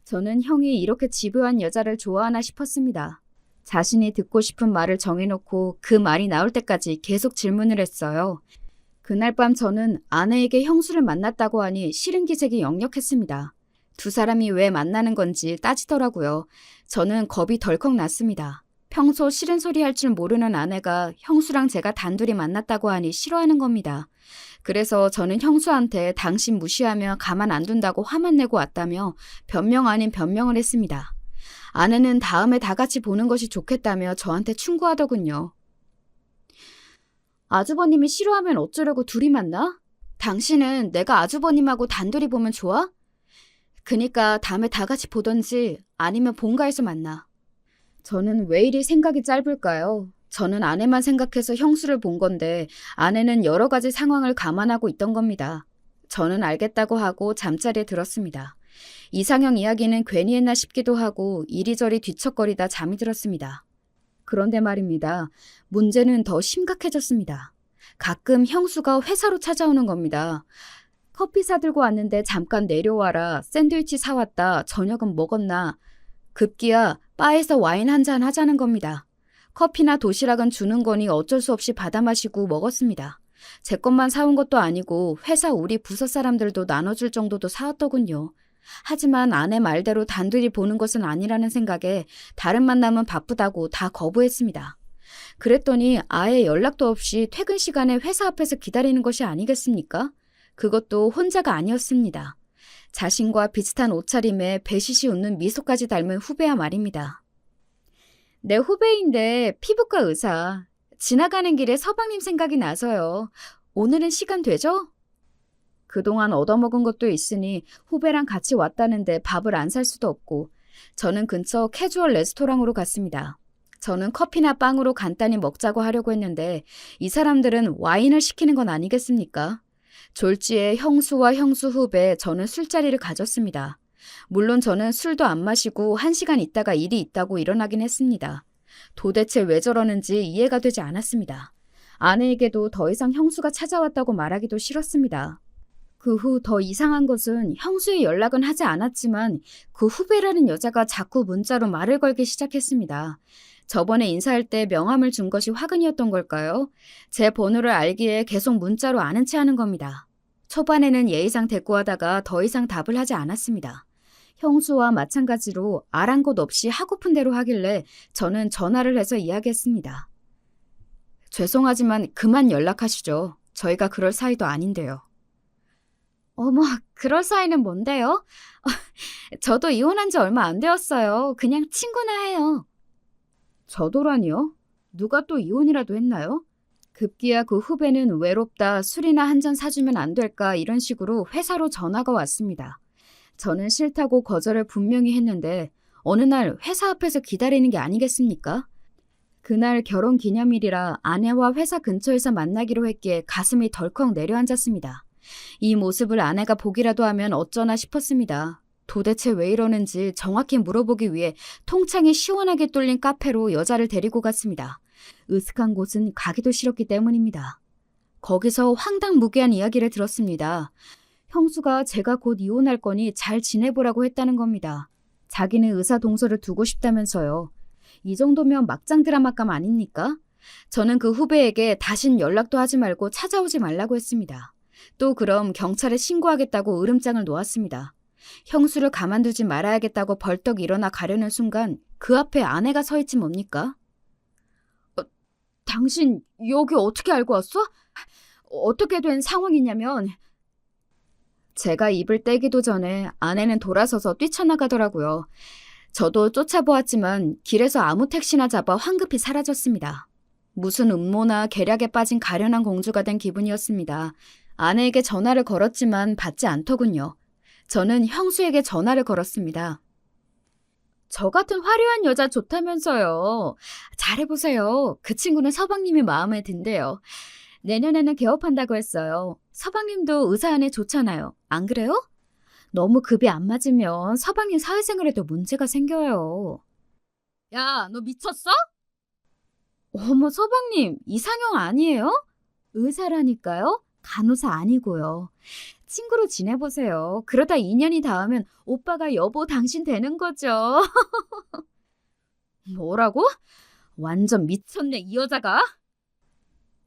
저는 형이 이렇게 집요한 여자를 좋아하나 싶었습니다. 자신이 듣고 싶은 말을 정해놓고 그 말이 나올 때까지 계속 질문을 했어요. 그날 밤 저는 아내에게 형수를 만났다고 하니 싫은 기색이 역력했습니다. 두 사람이 왜 만나는 건지 따지더라고요. 저는 겁이 덜컥 났습니다. 평소 싫은 소리 할 줄 모르는 아내가 형수랑 제가 단둘이 만났다고 하니 싫어하는 겁니다. 그래서 저는 형수한테 당신 무시하며 가만 안 둔다고 화만 내고 왔다며 변명 아닌 변명을 했습니다. 아내는 다음에 다 같이 보는 것이 좋겠다며 저한테 충고하더군요. 아주버님이 싫어하면 어쩌려고 둘이 만나? 당신은 내가 아주버님하고 단둘이 보면 좋아? 그니까 다음에 다 같이 보던지 아니면 본가에서 만나. 저는 왜 이리 생각이 짧을까요? 저는 아내만 생각해서 형수를 본 건데 아내는 여러 가지 상황을 감안하고 있던 겁니다. 저는 알겠다고 하고 잠자리에 들었습니다. 이상형 이야기는 괜히 했나 싶기도 하고 이리저리 뒤척거리다 잠이 들었습니다. 그런데 말입니다. 문제는 더 심각해졌습니다. 가끔 형수가 회사로 찾아오는 겁니다. 커피 사들고 왔는데 잠깐 내려와라. 샌드위치 사왔다. 저녁은 먹었나. 급기야 바에서 와인 한잔 하자는 겁니다. 커피나 도시락은 주는 거니 어쩔 수 없이 받아 마시고 먹었습니다. 제 것만 사온 것도 아니고 회사 우리 부서 사람들도 나눠줄 정도도 사왔더군요. 하지만 아내 말대로 단둘이 보는 것은 아니라는 생각에 다른 만남은 바쁘다고 다 거부했습니다. 그랬더니 아예 연락도 없이 퇴근 시간에 회사 앞에서 기다리는 것이 아니겠습니까? 그것도 혼자가 아니었습니다. 자신과 비슷한 옷차림에 배시시 웃는 미소까지 닮은 후배야 말입니다. 내 후배인데 피부과 의사. 지나가는 길에 서방님 생각이 나서요. 오늘은 시간 되죠? 그동안 얻어먹은 것도 있으니 후배랑 같이 왔다는데 밥을 안 살 수도 없고 저는 근처 캐주얼 레스토랑으로 갔습니다. 저는 커피나 빵으로 간단히 먹자고 하려고 했는데 이 사람들은 와인을 시키는 건 아니겠습니까? 졸지에 형수와 형수 후배 저는 술자리를 가졌습니다. 물론 저는 술도 안 마시고 1시간 있다가 일이 있다고 일어나긴 했습니다. 도대체 왜 저러는지 이해가 되지 않았습니다. 아내에게도 더 이상 형수가 찾아왔다고 말하기도 싫었습니다. 그 후 더 이상한 것은 형수의 연락은 하지 않았지만 그 후배라는 여자가 자꾸 문자로 말을 걸기 시작했습니다. 저번에 인사할 때 명함을 준 것이 화근이었던 걸까요? 제 번호를 알기에 계속 문자로 아는 체 하는 겁니다. 초반에는 예의상 대꾸하다가 더 이상 답을 하지 않았습니다. 형수와 마찬가지로 아랑곳 없이 하고픈 대로 하길래 저는 전화를 해서 이야기했습니다. 죄송하지만 그만 연락하시죠. 저희가 그럴 사이도 아닌데요. 어머, 그럴 사이는 뭔데요? 저도 이혼한 지 얼마 안 되었어요. 그냥 친구나 해요. 저도라니요? 누가 또 이혼이라도 했나요? 급기야 그 후배는 외롭다, 술이나 한 잔 사주면 안 될까 이런 식으로 회사로 전화가 왔습니다. 저는 싫다고 거절을 분명히 했는데 어느 날 회사 앞에서 기다리는 게 아니겠습니까? 그날 결혼 기념일이라 아내와 회사 근처에서 만나기로 했기에 가슴이 덜컥 내려앉았습니다. 이 모습을 아내가 보기라도 하면 어쩌나 싶었습니다. 도대체 왜 이러는지 정확히 물어보기 위해 통창이 시원하게 뚫린 카페로 여자를 데리고 갔습니다. 으슥한 곳은 가기도 싫었기 때문입니다. 거기서 황당무계한 이야기를 들었습니다. 형수가 제가 곧 이혼할 거니 잘 지내보라고 했다는 겁니다. 자기는 의사 동서를 두고 싶다면서요. 이 정도면 막장 드라마감 아닙니까? 저는 그 후배에게 다신 연락도 하지 말고 찾아오지 말라고 했습니다. 또 그럼 경찰에 신고하겠다고 으름장을 놓았습니다. 형수를 가만두지 말아야겠다고 벌떡 일어나 가려는 순간 그 앞에 아내가 서 있지 뭡니까? 당신 여기 어떻게 알고 왔어? 어떻게 된 상황이냐면 제가 입을 떼기도 전에 아내는 돌아서서 뛰쳐나가더라고요. 저도 쫓아보았지만 길에서 아무 택시나 잡아 황급히 사라졌습니다. 무슨 음모나 계략에 빠진 가련한 공주가 된 기분이었습니다. 아내에게 전화를 걸었지만 받지 않더군요. 저는 형수에게 전화를 걸었습니다. 저 같은 화려한 여자 좋다면서요. 잘해보세요. 그 친구는 서방님이 마음에 든대요. 내년에는 개업한다고 했어요. 서방님도 의사 아내 좋잖아요. 안 그래요? 너무 급이 안 맞으면 서방님 사회생활에도 문제가 생겨요. 야, 너 미쳤어? 어머, 서방님, 이상형 아니에요? 의사라니까요? 간호사 아니고요. 친구로 지내보세요. 그러다 2년이 닿으면 오빠가 여보 당신 되는 거죠. 뭐라고? 완전 미쳤네, 이 여자가.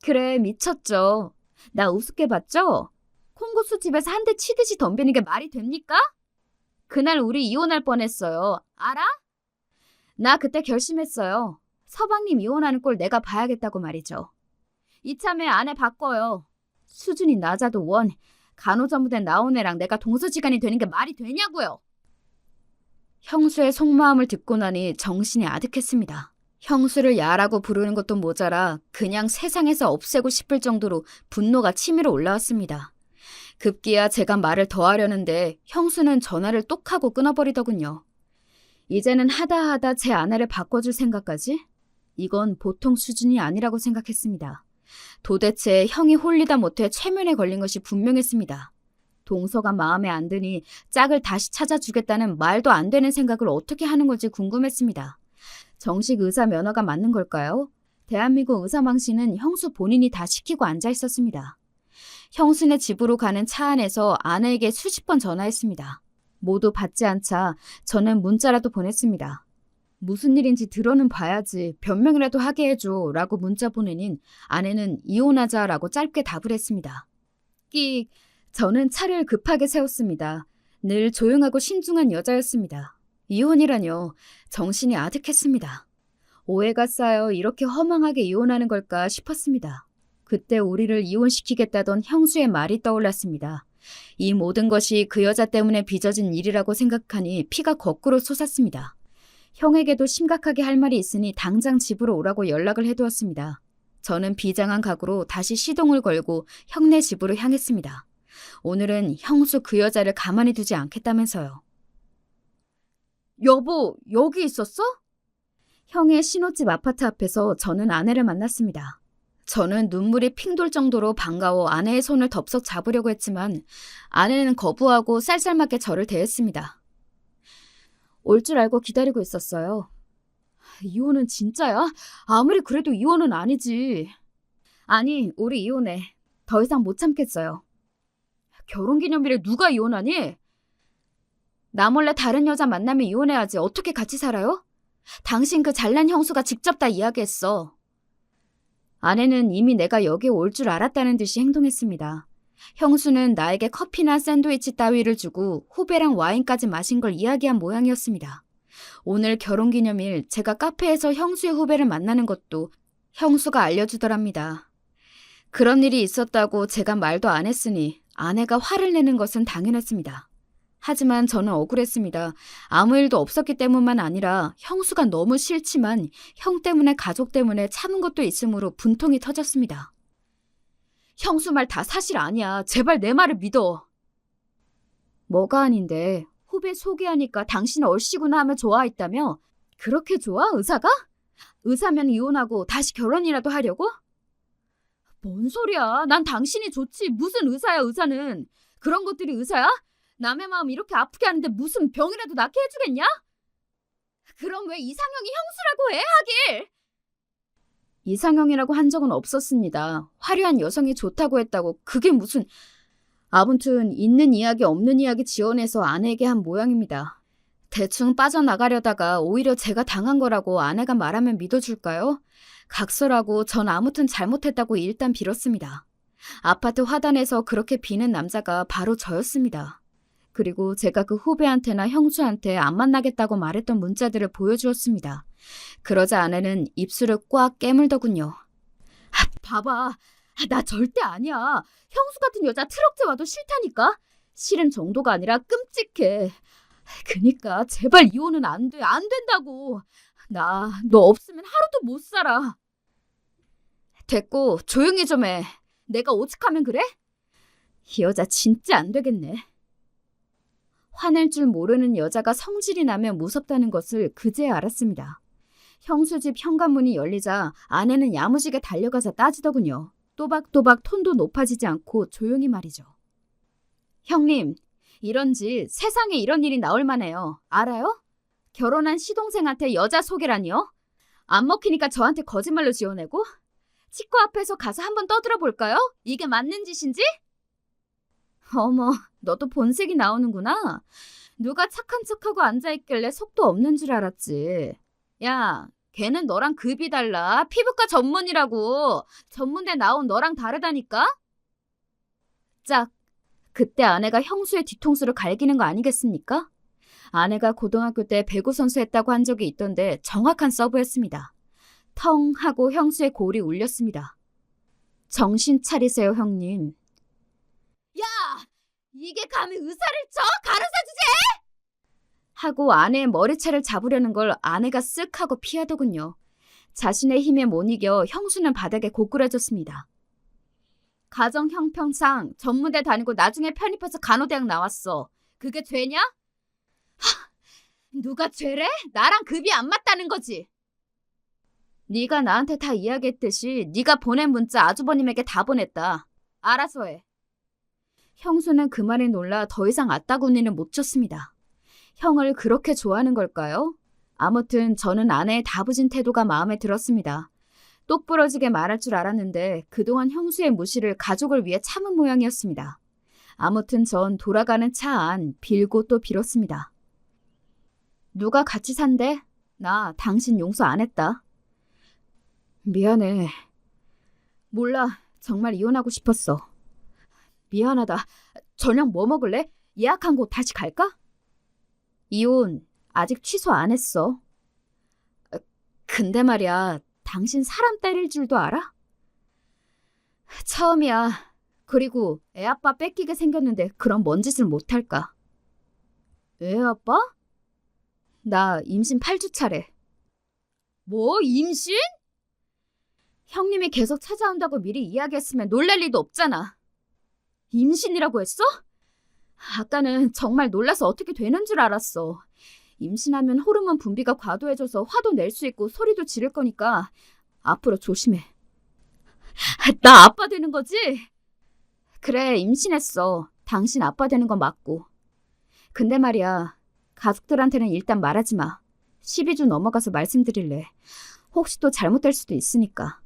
그래, 미쳤죠. 나 우습게 봤죠? 콩고수 집에서 한 대 치듯이 덤비는 게 말이 됩니까? 그날 우리 이혼할 뻔했어요. 알아? 나 그때 결심했어요. 서방님 이혼하는 꼴 내가 봐야겠다고 말이죠. 이참에 아내 바꿔요. 수준이 낮아도 원, 간호전무대 나온 애랑 내가 동서지간이 되는 게 말이 되냐고요. 형수의 속마음을 듣고 나니 정신이 아득했습니다. 형수를 야라고 부르는 것도 모자라 그냥 세상에서 없애고 싶을 정도로 분노가 치밀어 올라왔습니다. 급기야 제가 말을 더 하려는데 형수는 전화를 똑 하고 끊어버리더군요. 이제는 하다 제 아내를 바꿔줄 생각까지? 이건 보통 수준이 아니라고 생각했습니다. 도대체 형이 홀리다 못해 최면에 걸린 것이 분명했습니다. 동서가 마음에 안 드니 짝을 다시 찾아주겠다는 말도 안 되는 생각을 어떻게 하는 건지 궁금했습니다. 정식 의사 면허가 맞는 걸까요? 대한민국 의사망신은 형수 본인이 다 시키고 앉아 있었습니다. 형수네 집으로 가는 차 안에서 아내에게 수십 번 전화했습니다. 모두 받지 않자 저는 문자라도 보냈습니다. 무슨 일인지 들어는 봐야지 변명이라도 하게 해줘 라고 문자 보내닌 아내는 이혼하자라고 짧게 답을 했습니다. 끽, 저는 차를 급하게 세웠습니다. 늘 조용하고 신중한 여자였습니다. 이혼이라뇨. 정신이 아득했습니다. 오해가 쌓여 이렇게 허망하게 이혼하는 걸까 싶었습니다. 그때 우리를 이혼시키겠다던 형수의 말이 떠올랐습니다. 이 모든 것이 그 여자 때문에 빚어진 일이라고 생각하니 피가 거꾸로 솟았습니다. 형에게도 심각하게 할 말이 있으니 당장 집으로 오라고 연락을 해두었습니다. 저는 비장한 각오로 다시 시동을 걸고 형네 집으로 향했습니다. 오늘은 형수 그 여자를 가만히 두지 않겠다면서요. 여보, 여기 있었어? 형의 신혼집 아파트 앞에서 저는 아내를 만났습니다. 저는 눈물이 핑 돌 정도로 반가워 아내의 손을 덥석 잡으려고 했지만 아내는 거부하고 쌀쌀맞게 저를 대했습니다. 올 줄 알고 기다리고 있었어요. 이혼은 진짜야? 아무리 그래도 이혼은 아니지. 아니, 우리 이혼해. 더 이상 못 참겠어요. 결혼기념일에 누가 이혼하니? 나 몰래 다른 여자 만나면 이혼해야지. 어떻게 같이 살아요? 당신 그 잘난 형수가 직접 다 이야기했어. 아내는 이미 내가 여기 올 줄 알았다는 듯이 행동했습니다. 형수는 나에게 커피나 샌드위치 따위를 주고 후배랑 와인까지 마신 걸 이야기한 모양이었습니다. 오늘 결혼기념일 제가 카페에서 형수의 후배를 만나는 것도 형수가 알려주더랍니다. 그런 일이 있었다고 제가 말도 안 했으니 아내가 화를 내는 것은 당연했습니다. 하지만 저는 억울했습니다. 아무 일도 없었기 때문만 아니라 형수가 너무 싫지만 형 때문에 가족 때문에 참은 것도 있으므로 분통이 터졌습니다. 형수 말 다 사실 아니야. 제발 내 말을 믿어. 뭐가 아닌데 후배 소개하니까 당신 얼씨구나 하면 좋아했다며? 그렇게 좋아? 의사가? 의사면 이혼하고 다시 결혼이라도 하려고? 뭔 소리야? 난 당신이 좋지. 무슨 의사야, 의사는. 그런 것들이 의사야? 남의 마음 이렇게 아프게 하는데 무슨 병이라도 낫게 해주겠냐? 그럼 왜 이상형이 형수라고 해, 하길? 이상형이라고 한 적은 없었습니다. 화려한 여성이 좋다고 했다고 그게 무슨... 아무튼 있는 이야기 없는 이야기 지어내서 아내에게 한 모양입니다. 대충 빠져나가려다가 오히려 제가 당한 거라고 아내가 말하면 믿어줄까요? 각설하고 전 아무튼 잘못했다고 일단 빌었습니다. 아파트 화단에서 그렇게 비는 남자가 바로 저였습니다. 그리고 제가 그 후배한테나 형수한테 안 만나겠다고 말했던 문자들을 보여주었습니다. 그러자 아내는 입술을 꽉 깨물더군요. 봐봐. 나 절대 아니야. 형수 같은 여자 트럭째 와도 싫다니까. 싫은 정도가 아니라 끔찍해. 그니까 제발 이혼은 안 돼. 안 된다고. 나 너 없으면 하루도 못 살아. 됐고 조용히 좀 해. 내가 오죽하면 그래? 이 여자 진짜 안 되겠네. 화낼 줄 모르는 여자가 성질이 나면 무섭다는 것을 그제야 알았습니다. 형수 집 현관문이 열리자 아내는 야무지게 달려가서 따지더군요. 또박또박 톤도 높아지지 않고 조용히 말이죠. 형님, 이런지 세상에 이런 일이 나올 만해요. 알아요? 결혼한 시동생한테 여자 소개라니요? 안 먹히니까 저한테 거짓말로 지어내고? 치과 앞에서 가서 한번 떠들어 볼까요? 이게 맞는 짓인지? 어머, 너도 본색이 나오는구나. 누가 착한 척하고 앉아있길래 속도 없는 줄 알았지. 야, 걔는 너랑 급이 달라. 피부과 전문이라고. 전문대 나온 너랑 다르다니까? 짝, 그때 아내가 형수의 뒤통수를 갈기는 거 아니겠습니까? 아내가 고등학교 때 배구 선수 했다고 한 적이 있던데 정확한 서브였습니다. 텅 하고 형수의 골이 울렸습니다. 정신 차리세요, 형님. 야! 이게 감히 의사를 쳐? 가르사 주제! 하고 아내의 머리채를 잡으려는 걸 아내가 쓱 하고 피하더군요. 자신의 힘에 못 이겨 형수는 바닥에 고꾸라졌습니다. 가정 형평상 전문대 다니고 나중에 편입해서 간호대학 나왔어. 그게 죄냐? 누가 죄래? 나랑 급이 안 맞다는 거지. 네가 나한테 다 이야기했듯이 네가 보낸 문자 아주버님에게 다 보냈다. 알아서 해. 형수는 그 말에 놀라 더 이상 아따구니는 못 쳤습니다. 형을 그렇게 좋아하는 걸까요? 아무튼 저는 아내의 다부진 태도가 마음에 들었습니다. 똑부러지게 말할 줄 알았는데 그동안 형수의 무시를 가족을 위해 참은 모양이었습니다. 아무튼 전 돌아가는 차 안 빌고 또 빌었습니다. 누가 같이 산대? 나 당신 용서 안 했다. 미안해. 몰라. 정말 이혼하고 싶었어. 미안하다. 저녁 뭐 먹을래? 예약한 곳 다시 갈까? 이혼 아직 취소 안 했어. 근데 말이야, 당신 사람 때릴 줄도 알아? 처음이야. 그리고 애 아빠 뺏기게 생겼는데 그런 먼 짓을 못할까? 애 아빠? 나 임신 8주 차래. 뭐? 임신? 형님이 계속 찾아온다고 미리 이야기했으면 놀랄 리도 없잖아. 임신이라고 했어? 아까는 정말 놀라서 어떻게 되는 줄 알았어. 임신하면 호르몬 분비가 과도해져서 화도 낼 수 있고 소리도 지를 거니까 앞으로 조심해. 나 아빠 되는 거지? 그래, 임신했어. 당신 아빠 되는 건 맞고. 근데 말이야, 가족들한테는 일단 말하지 마. 12주 넘어가서 말씀드릴래. 혹시 또 잘못될 수도 있으니까.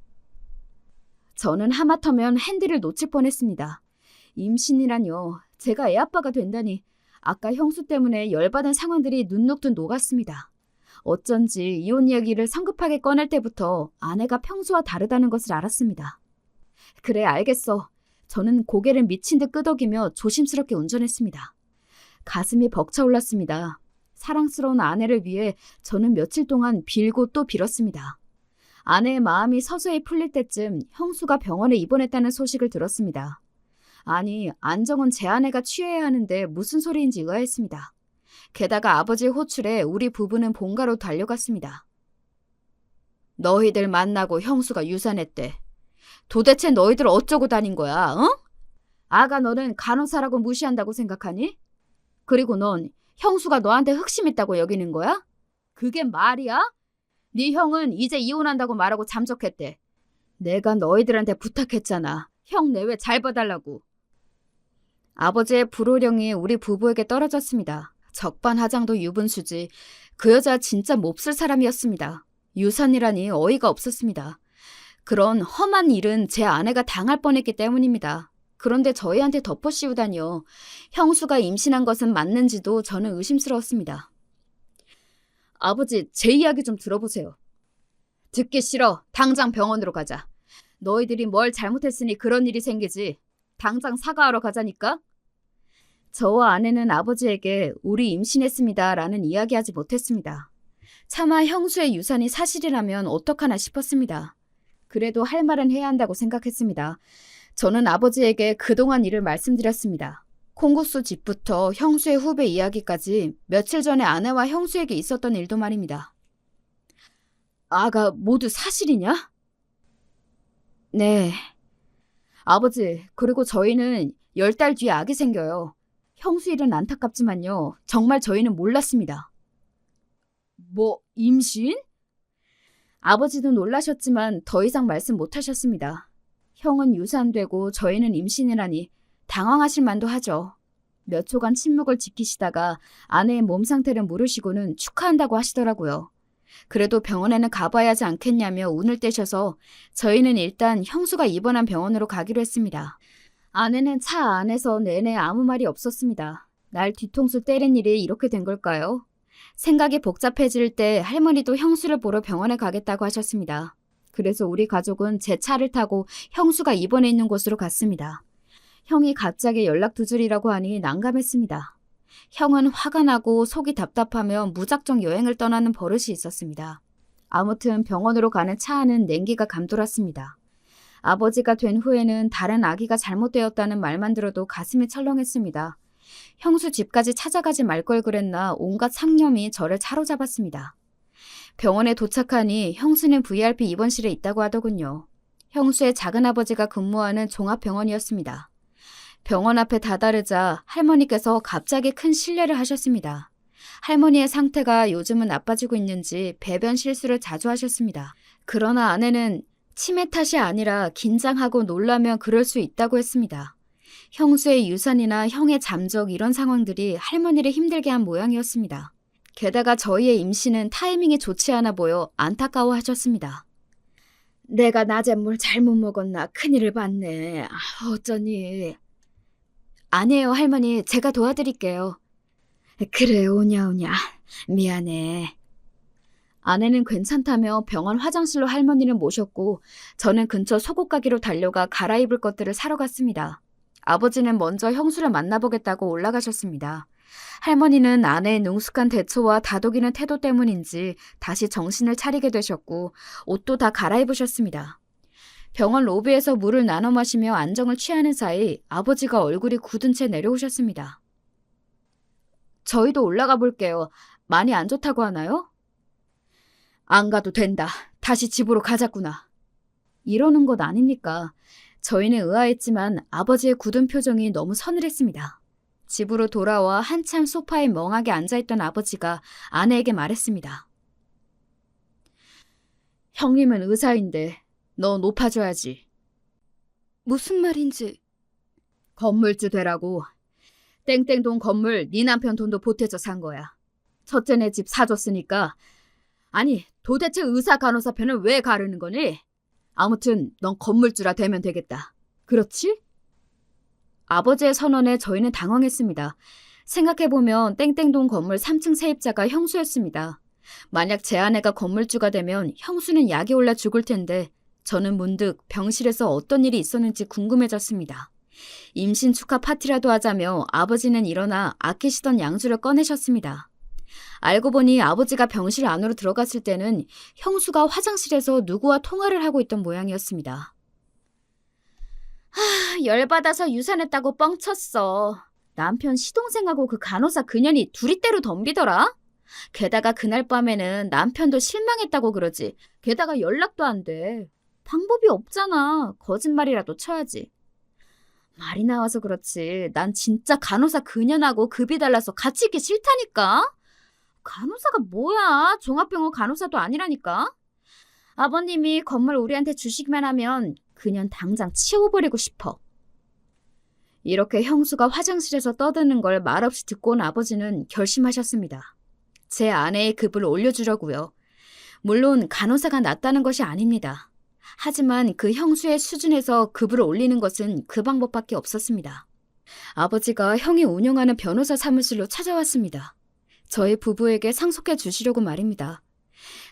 저는 하마터면 핸들을 놓칠 뻔했습니다. 임신이라뇨. 제가 애 아빠가 된다니. 아까 형수 때문에 열받은 상황들이 눈녹듯 녹았습니다. 어쩐지 이혼 이야기를 성급하게 꺼낼 때부터 아내가 평소와 다르다는 것을 알았습니다. 그래, 알겠어. 저는 고개를 미친 듯 끄덕이며 조심스럽게 운전했습니다. 가슴이 벅차올랐습니다. 사랑스러운 아내를 위해 저는 며칠 동안 빌고 또 빌었습니다. 아내의 마음이 서서히 풀릴 때쯤 형수가 병원에 입원했다는 소식을 들었습니다. 아니, 안정은 제 아내가 취해야 하는데 무슨 소리인지 의아했습니다. 게다가 아버지의 호출에 우리 부부는 본가로 달려갔습니다. 너희들 만나고 형수가 유산했대. 도대체 너희들 어쩌고 다닌 거야, 응? 아가 너는 간호사라고 무시한다고 생각하니? 그리고 넌 형수가 너한테 흑심했다고 여기는 거야? 그게 말이야? 네 형은 이제 이혼한다고 말하고 잠적했대. 내가 너희들한테 부탁했잖아. 형 내외 잘 봐달라고. 아버지의 불호령이 우리 부부에게 떨어졌습니다. 적반하장도 유분수지. 그 여자 진짜 몹쓸 사람이었습니다. 유산이라니 어이가 없었습니다. 그런 험한 일은 제 아내가 당할 뻔했기 때문입니다. 그런데 저희한테 덮어씌우다니요. 형수가 임신한 것은 맞는지도 저는 의심스러웠습니다. 아버지, 제 이야기 좀 들어보세요. 듣기 싫어. 당장 병원으로 가자. 너희들이 뭘 잘못했으니 그런 일이 생기지. 당장 사과하러 가자니까. 저와 아내는 아버지에게 우리 임신했습니다 라는 이야기하지 못했습니다. 차마 형수의 유산이 사실이라면 어떡하나 싶었습니다. 그래도 할 말은 해야 한다고 생각했습니다. 저는 아버지에게 그동안 일을 말씀드렸습니다. 콩국수 집부터 형수의 후배 이야기까지 며칠 전에 아내와 형수에게 있었던 일도 말입니다. 아가 모두 사실이냐? 네. 아버지, 그리고 저희는 10달 뒤에 아기 생겨요. 형수 일은 안타깝지만요. 정말 저희는 몰랐습니다. 뭐, 임신? 아버지도 놀라셨지만 더 이상 말씀 못하셨습니다. 형은 유산되고 저희는 임신이라니 당황하실 만도 하죠. 몇 초간 침묵을 지키시다가 아내의 몸 상태를 물으시고는 축하한다고 하시더라고요. 그래도 병원에는 가봐야 하지 않겠냐며 운을 떼셔서 저희는 일단 형수가 입원한 병원으로 가기로 했습니다. 아내는 차 안에서 내내 아무 말이 없었습니다. 날 뒤통수 때린 일이 이렇게 된 걸까요? 생각이 복잡해질 때 할머니도 형수를 보러 병원에 가겠다고 하셨습니다. 그래서 우리 가족은 제 차를 타고 형수가 입원해 있는 곳으로 갔습니다. 형이 갑자기 연락 두절이라고 하니 난감했습니다. 형은 화가 나고 속이 답답하며 무작정 여행을 떠나는 버릇이 있었습니다. 아무튼 병원으로 가는 차 안은 냉기가 감돌았습니다. 아버지가 된 후에는 다른 아기가 잘못되었다는 말만 들어도 가슴이 철렁했습니다. 형수 집까지 찾아가지 말 걸 그랬나 온갖 상념이 저를 사로잡았습니다. 병원에 도착하니 형수는 VIP 입원실에 있다고 하더군요. 형수의 작은아버지가 근무하는 종합병원이었습니다. 병원 앞에 다다르자 할머니께서 갑자기 큰 실례를 하셨습니다. 할머니의 상태가 요즘은 나빠지고 있는지 배변 실수를 자주 하셨습니다. 그러나 아내는 치매 탓이 아니라 긴장하고 놀라면 그럴 수 있다고 했습니다. 형수의 유산이나 형의 잠적 이런 상황들이 할머니를 힘들게 한 모양이었습니다. 게다가 저희의 임신은 타이밍이 좋지 않아 보여 안타까워하셨습니다. 내가 낮에 뭘 잘못 먹었나 큰일을 봤네. 어쩌니. 아니에요 할머니. 제가 도와드릴게요. 그래 오냐. 미안해. 아내는 괜찮다며 병원 화장실로 할머니를 모셨고 저는 근처 속옷 가게로 달려가 갈아입을 것들을 사러 갔습니다. 아버지는 먼저 형수를 만나보겠다고 올라가셨습니다. 할머니는 아내의 능숙한 대처와 다독이는 태도 때문인지 다시 정신을 차리게 되셨고 옷도 다 갈아입으셨습니다. 병원 로비에서 물을 나눠 마시며 안정을 취하는 사이 아버지가 얼굴이 굳은 채 내려오셨습니다. 저희도 올라가 볼게요. 많이 안 좋다고 하나요? 안 가도 된다. 다시 집으로 가자꾸나. 이러는 것 아닙니까? 저희는 의아했지만 아버지의 굳은 표정이 너무 서늘했습니다. 집으로 돌아와 한참 소파에 멍하게 앉아있던 아버지가 아내에게 말했습니다. 형님은 의사인데 너 높아줘야지. 무슨 말인지. 건물주 되라고. 땡땡동 건물 네 남편 돈도 보태져 산 거야. 첫째네 집 사줬으니까. 아니 도대체 의사 간호사 편을 왜 가르는 거니? 아무튼 넌 건물주라 되면 되겠다. 그렇지? 아버지의 선언에 저희는 당황했습니다. 생각해보면 땡땡동 건물 3층 세입자가 형수였습니다. 만약 제 아내가 건물주가 되면 형수는 약이 올라 죽을 텐데 저는 문득 병실에서 어떤 일이 있었는지 궁금해졌습니다. 임신 축하 파티라도 하자며 아버지는 일어나 아끼시던 양주를 꺼내셨습니다. 알고 보니 아버지가 병실 안으로 들어갔을 때는 형수가 화장실에서 누구와 통화를 하고 있던 모양이었습니다. 열받아서 유산했다고 뻥쳤어. 남편 시동생하고 그 간호사 그년이 둘이 때로 덤비더라. 게다가 그날 밤에는 남편도 실망했다고 그러지. 게다가 연락도 안 돼. 방법이 없잖아. 거짓말이라도 쳐야지. 말이 나와서 그렇지. 난 진짜 간호사 그년하고 급이 달라서 같이 있기 싫다니까. 간호사가 뭐야. 종합병원 간호사도 아니라니까. 아버님이 건물 우리한테 주시기만 하면 그냥 당장 치워버리고 싶어. 이렇게 형수가 화장실에서 떠드는 걸 말없이 듣고 온 아버지는 결심하셨습니다. 제 아내의 급을 올려주려고요. 물론 간호사가 낫다는 것이 아닙니다. 하지만 그 형수의 수준에서 급을 올리는 것은 그 방법밖에 없었습니다. 아버지가 형이 운영하는 변호사 사무실로 찾아왔습니다. 저희 부부에게 상속해 주시려고 말입니다.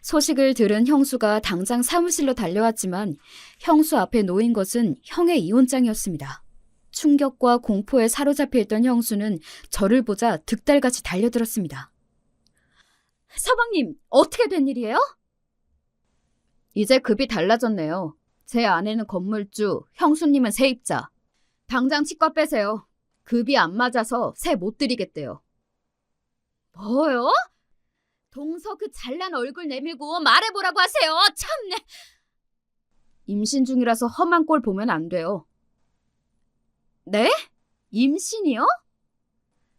소식을 들은 형수가 당장 사무실로 달려왔지만 형수 앞에 놓인 것은 형의 이혼장이었습니다. 충격과 공포에 사로잡혀 있던 형수는 저를 보자 득달같이 달려들었습니다. 서방님, 어떻게 된 일이에요? 이제 급이 달라졌네요. 제 아내는 건물주, 형수님은 세입자. 당장 치과 빼세요. 급이 안 맞아서 세 못 드리겠대요. 뭐요? 동서 그 잘난 얼굴 내밀고 말해보라고 하세요. 참내. 임신 중이라서 험한 꼴 보면 안 돼요. 네? 임신이요?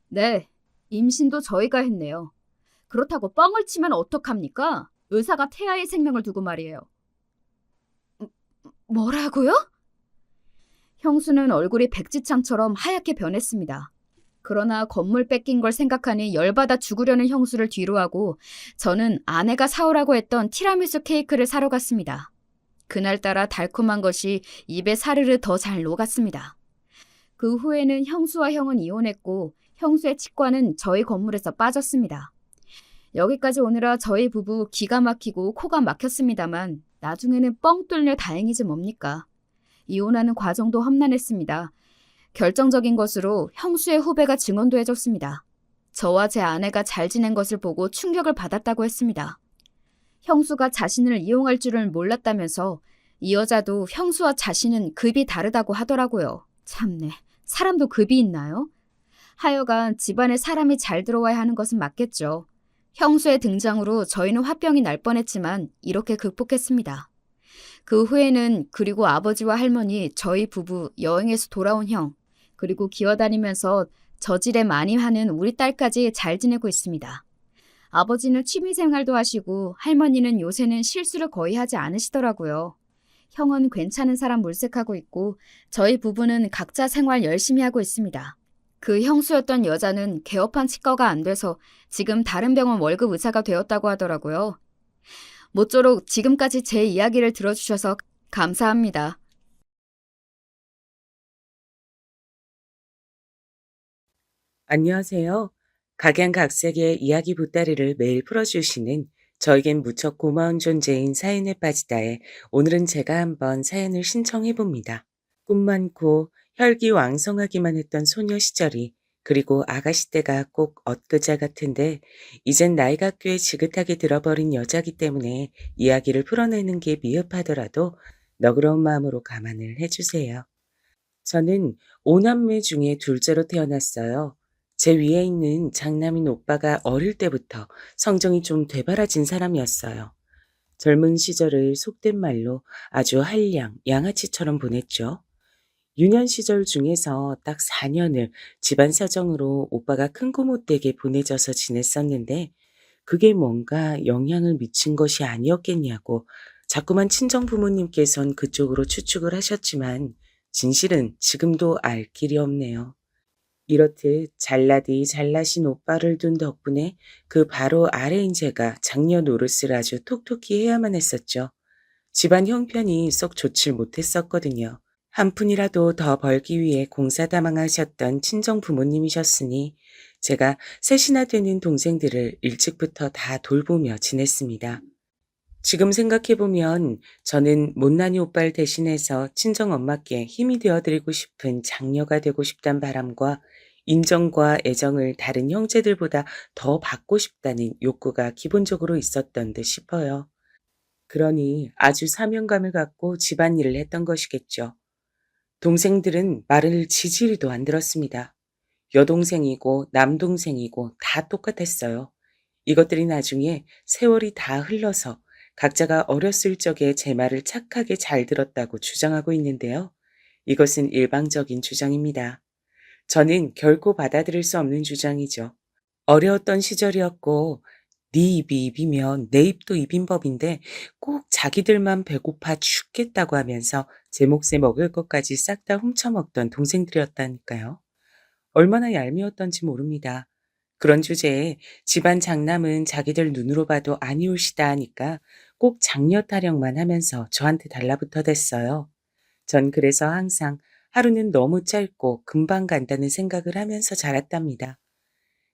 네, 임신도 저희가 했네요. 그렇다고 뻥을 치면 어떡합니까? 의사가 태아의 생명을 두고 말이에요. 뭐라고요? 형수는 얼굴이 백지창처럼 하얗게 변했습니다. 그러나 건물 뺏긴 걸 생각하니 열받아 죽으려는 형수를 뒤로하고 저는 아내가 사오라고 했던 티라미수 케이크를 사러 갔습니다. 그날따라 달콤한 것이 입에 사르르 더 잘 녹았습니다. 그 후에는 형수와 형은 이혼했고 형수의 치과는 저희 건물에서 빠졌습니다. 여기까지 오느라 저희 부부 기가 막히고 코가 막혔습니다만 나중에는 뻥 뚫려 다행이지 뭡니까. 이혼하는 과정도 험난했습니다. 결정적인 것으로 형수의 후배가 증언도 해줬습니다. 저와 제 아내가 잘 지낸 것을 보고 충격을 받았다고 했습니다. 형수가 자신을 이용할 줄은 몰랐다면서 이 여자도 형수와 자신은 급이 다르다고 하더라고요. 참네, 사람도 급이 있나요? 하여간 집안에 사람이 잘 들어와야 하는 것은 맞겠죠. 형수의 등장으로 저희는 화병이 날 뻔했지만 이렇게 극복했습니다. 그 후에는 그리고 아버지와 할머니, 저희 부부, 여행에서 돌아온 형, 그리고 기어다니면서 저질에 많이 하는 우리 딸까지 잘 지내고 있습니다. 아버지는 취미생활도 하시고 할머니는 요새는 실수를 거의 하지 않으시더라고요. 형은 괜찮은 사람 물색하고 있고 저희 부부는 각자 생활 열심히 하고 있습니다. 그 형수였던 여자는 개업한 치과가 안 돼서 지금 다른 병원 월급 의사가 되었다고 하더라고요. 모쪼록 지금까지 제 이야기를 들어주셔서 감사합니다. 안녕하세요. 각양각색의 이야기 보따리를 매일 풀어주시는 저에겐 무척 고마운 존재인 사연에 빠지다에 오늘은 제가 한번 사연을 신청해봅니다. 꿈 많고 혈기왕성하기만 했던 소녀 시절이 그리고 아가씨 때가 꼭 엊그제 같은데 이젠 나이가 꽤 지긋하게 들어버린 여자기 때문에 이야기를 풀어내는 게 미흡하더라도 너그러운 마음으로 감안을 해주세요. 저는 오남매 중에 둘째로 태어났어요. 제 위에 있는 장남인 오빠가 어릴 때부터 성정이 좀 되바라진 사람이었어요. 젊은 시절을 속된 말로 아주 한량, 양아치처럼 보냈죠. 유년 시절 중에서 딱 4년을 집안 사정으로 오빠가 큰 고 못되게 보내져서 지냈었는데 그게 뭔가 영향을 미친 것이 아니었겠냐고 자꾸만 친정 부모님께선 그쪽으로 추측을 하셨지만 진실은 지금도 알 길이 없네요. 이렇듯 잘나디 잘나신 오빠를 둔 덕분에 그 바로 아래인 제가 장녀 노릇을 아주 톡톡히 해야만 했었죠. 집안 형편이 썩 좋질 못했었거든요. 한 푼이라도 더 벌기 위해 공사다망하셨던 친정 부모님이셨으니 제가 셋이나 되는 동생들을 일찍부터 다 돌보며 지냈습니다. 지금 생각해보면 저는 못난이 오빠를 대신해서 친정 엄마께 힘이 되어드리고 싶은 장녀가 되고 싶단 바람과 인정과 애정을 다른 형제들보다 더 받고 싶다는 욕구가 기본적으로 있었던 듯 싶어요. 그러니 아주 사명감을 갖고 집안일을 했던 것이겠죠. 동생들은 말을 지지리도 안 들었습니다. 여동생이고 남동생이고 다 똑같았어요. 이것들이 나중에 세월이 다 흘러서 각자가 어렸을 적에 제 말을 착하게 잘 들었다고 주장하고 있는데요. 이것은 일방적인 주장입니다. 저는 결코 받아들일 수 없는 주장이죠. 어려웠던 시절이었고 네 입이 입이면 내 입도 입인 법인데 꼭 자기들만 배고파 죽겠다고 하면서 제 몫에 먹을 것까지 싹 다 훔쳐먹던 동생들이었다니까요. 얼마나 얄미웠던지 모릅니다. 그런 주제에 집안 장남은 자기들 눈으로 봐도 아니올시다 하니까 꼭 장녀 타령만 하면서 저한테 달라붙어 댔어요. 전 그래서 항상 하루는 너무 짧고 금방 간다는 생각을 하면서 자랐답니다.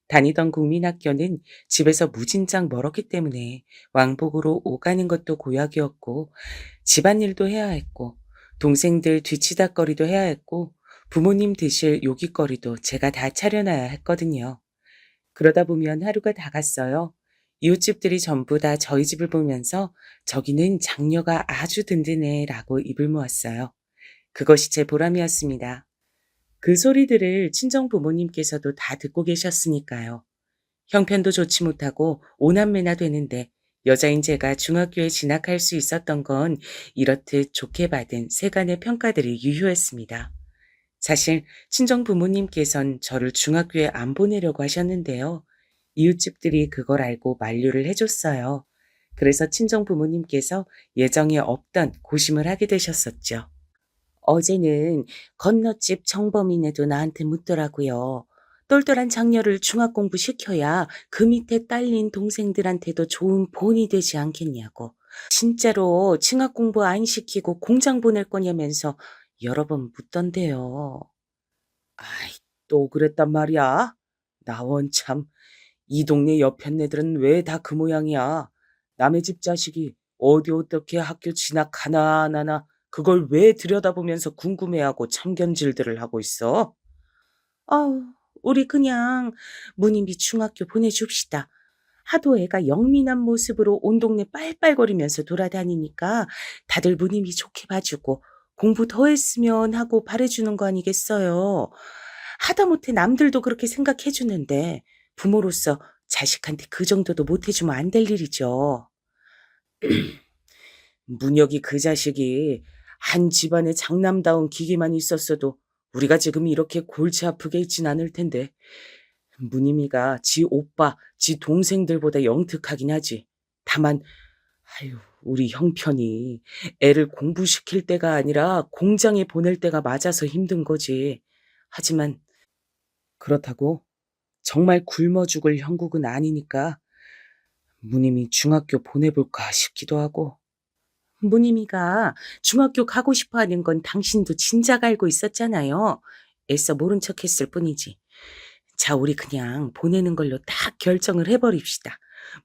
다니던 국민학교는 집에서 무진장 멀었기 때문에 왕복으로 오가는 것도 고약이었고 집안일도 해야 했고 동생들 뒤치다꺼리도 해야 했고 부모님 드실 요깃거리도 제가 다 차려놔야 했거든요. 그러다 보면 하루가 다 갔어요. 이웃집들이 전부 다 저희 집을 보면서 저기는 장녀가 아주 든든해 라고 입을 모았어요. 그것이 제 보람이었습니다. 그 소리들을 친정 부모님께서도 다 듣고 계셨으니까요. 형편도 좋지 못하고 오남매나 되는데 여자인 제가 중학교에 진학할 수 있었던 건 이렇듯 좋게 받은 세간의 평가들이 유효했습니다. 사실 친정 부모님께선 저를 중학교에 안 보내려고 하셨는데요. 이웃집들이 그걸 알고 만류를 해줬어요. 그래서 친정 부모님께서 예정에 없던 고심을 하게 되셨었죠. 어제는 건너집 정범이네도 나한테 묻더라고요. 똘똘한 장녀를 중학 공부 시켜야 그 밑에 딸린 동생들한테도 좋은 본이 되지 않겠냐고. 진짜로 중학 공부 안 시키고 공장 보낼 거냐면서 여러 번 묻던데요. 아이, 또 그랬단 말이야? 나 원참, 이 동네 옆편네들은 왜 다 그 모양이야? 남의 집 자식이 어디 어떻게 학교 진학하나 안 하나 그걸 왜 들여다보면서 궁금해하고 참견질들을 하고 있어? 아우, 우리 그냥 무님이 중학교 보내줍시다. 하도 애가 영민한 모습으로 온 동네 빨빨거리면서 돌아다니니까 다들 무님이 좋게 봐주고 공부 더 했으면 하고 바래주는 거 아니겠어요. 하다못해 남들도 그렇게 생각해주는데 부모로서 자식한테 그 정도도 못해주면 안 될 일이죠. 문혁이 그 자식이 한 집안에 장남다운 기기만 있었어도 우리가 지금 이렇게 골치 아프게 있진 않을 텐데 무님이가 지 오빠, 지 동생들보다 영특하긴 하지. 다만 아유, 우리 형편이 애를 공부시킬 때가 아니라 공장에 보낼 때가 맞아서 힘든 거지. 하지만 그렇다고 정말 굶어 죽을 형국은 아니니까 무님이 중학교 보내볼까 싶기도 하고. 무님이가 중학교 가고 싶어 하는 건 당신도 진작 알고 있었잖아요. 애써 모른 척 했을 뿐이지. 자, 우리 그냥 보내는 걸로 딱 결정을 해버립시다.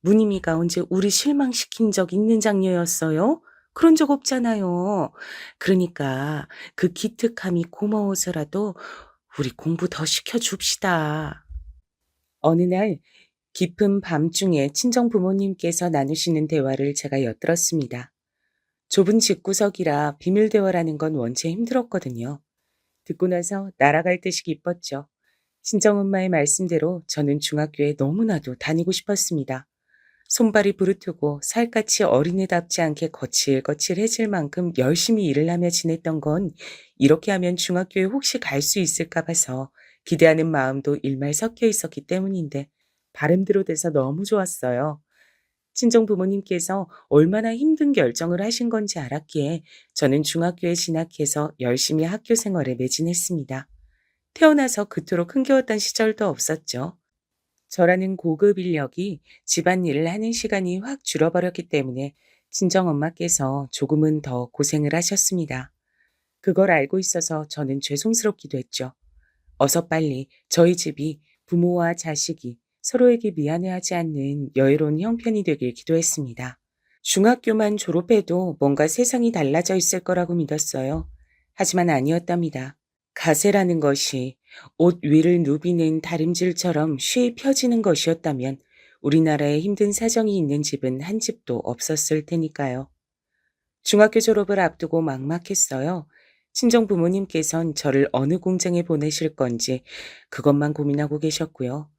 무님이가 언제 우리 실망시킨 적 있는 장녀였어요? 그런 적 없잖아요. 그러니까 그 기특함이 고마워서라도 우리 공부 더 시켜줍시다. 어느 날 깊은 밤중에 친정 부모님께서 나누시는 대화를 제가 엿들었습니다. 좁은 집구석이라 비밀 대화라는 건 원체 힘들었거든요. 듣고 나서 날아갈 듯이 기뻤죠. 친정엄마의 말씀대로 저는 중학교에 너무나도 다니고 싶었습니다. 손발이 부르트고 살갗이 어린애답지 않게 거칠거칠해질 만큼 열심히 일을 하며 지냈던 건 이렇게 하면 중학교에 혹시 갈 수 있을까 봐서 기대하는 마음도 일말 섞여 있었기 때문인데 바람대로 돼서 너무 좋았어요. 친정 부모님께서 얼마나 힘든 결정을 하신 건지 알았기에 저는 중학교에 진학해서 열심히 학교 생활에 매진했습니다. 태어나서 그토록 흥겨웠던 시절도 없었죠. 저라는 고급 인력이 집안일을 하는 시간이 확 줄어버렸기 때문에 친정엄마께서 조금은 더 고생을 하셨습니다. 그걸 알고 있어서 저는 죄송스럽기도 했죠. 어서 빨리 저희 집이 부모와 자식이 서로에게 미안해하지 않는 여유로운 형편이 되길 기도했습니다. 중학교만 졸업해도 뭔가 세상이 달라져 있을 거라고 믿었어요. 하지만 아니었답니다. 가세라는 것이 옷 위를 누비는 다림질처럼 쉬이 펴지는 것이었다면 우리나라에 힘든 사정이 있는 집은 한 집도 없었을 테니까요. 중학교 졸업을 앞두고 막막했어요. 친정 부모님께선 저를 어느 공장에 보내실 건지 그것만 고민하고 계셨고요.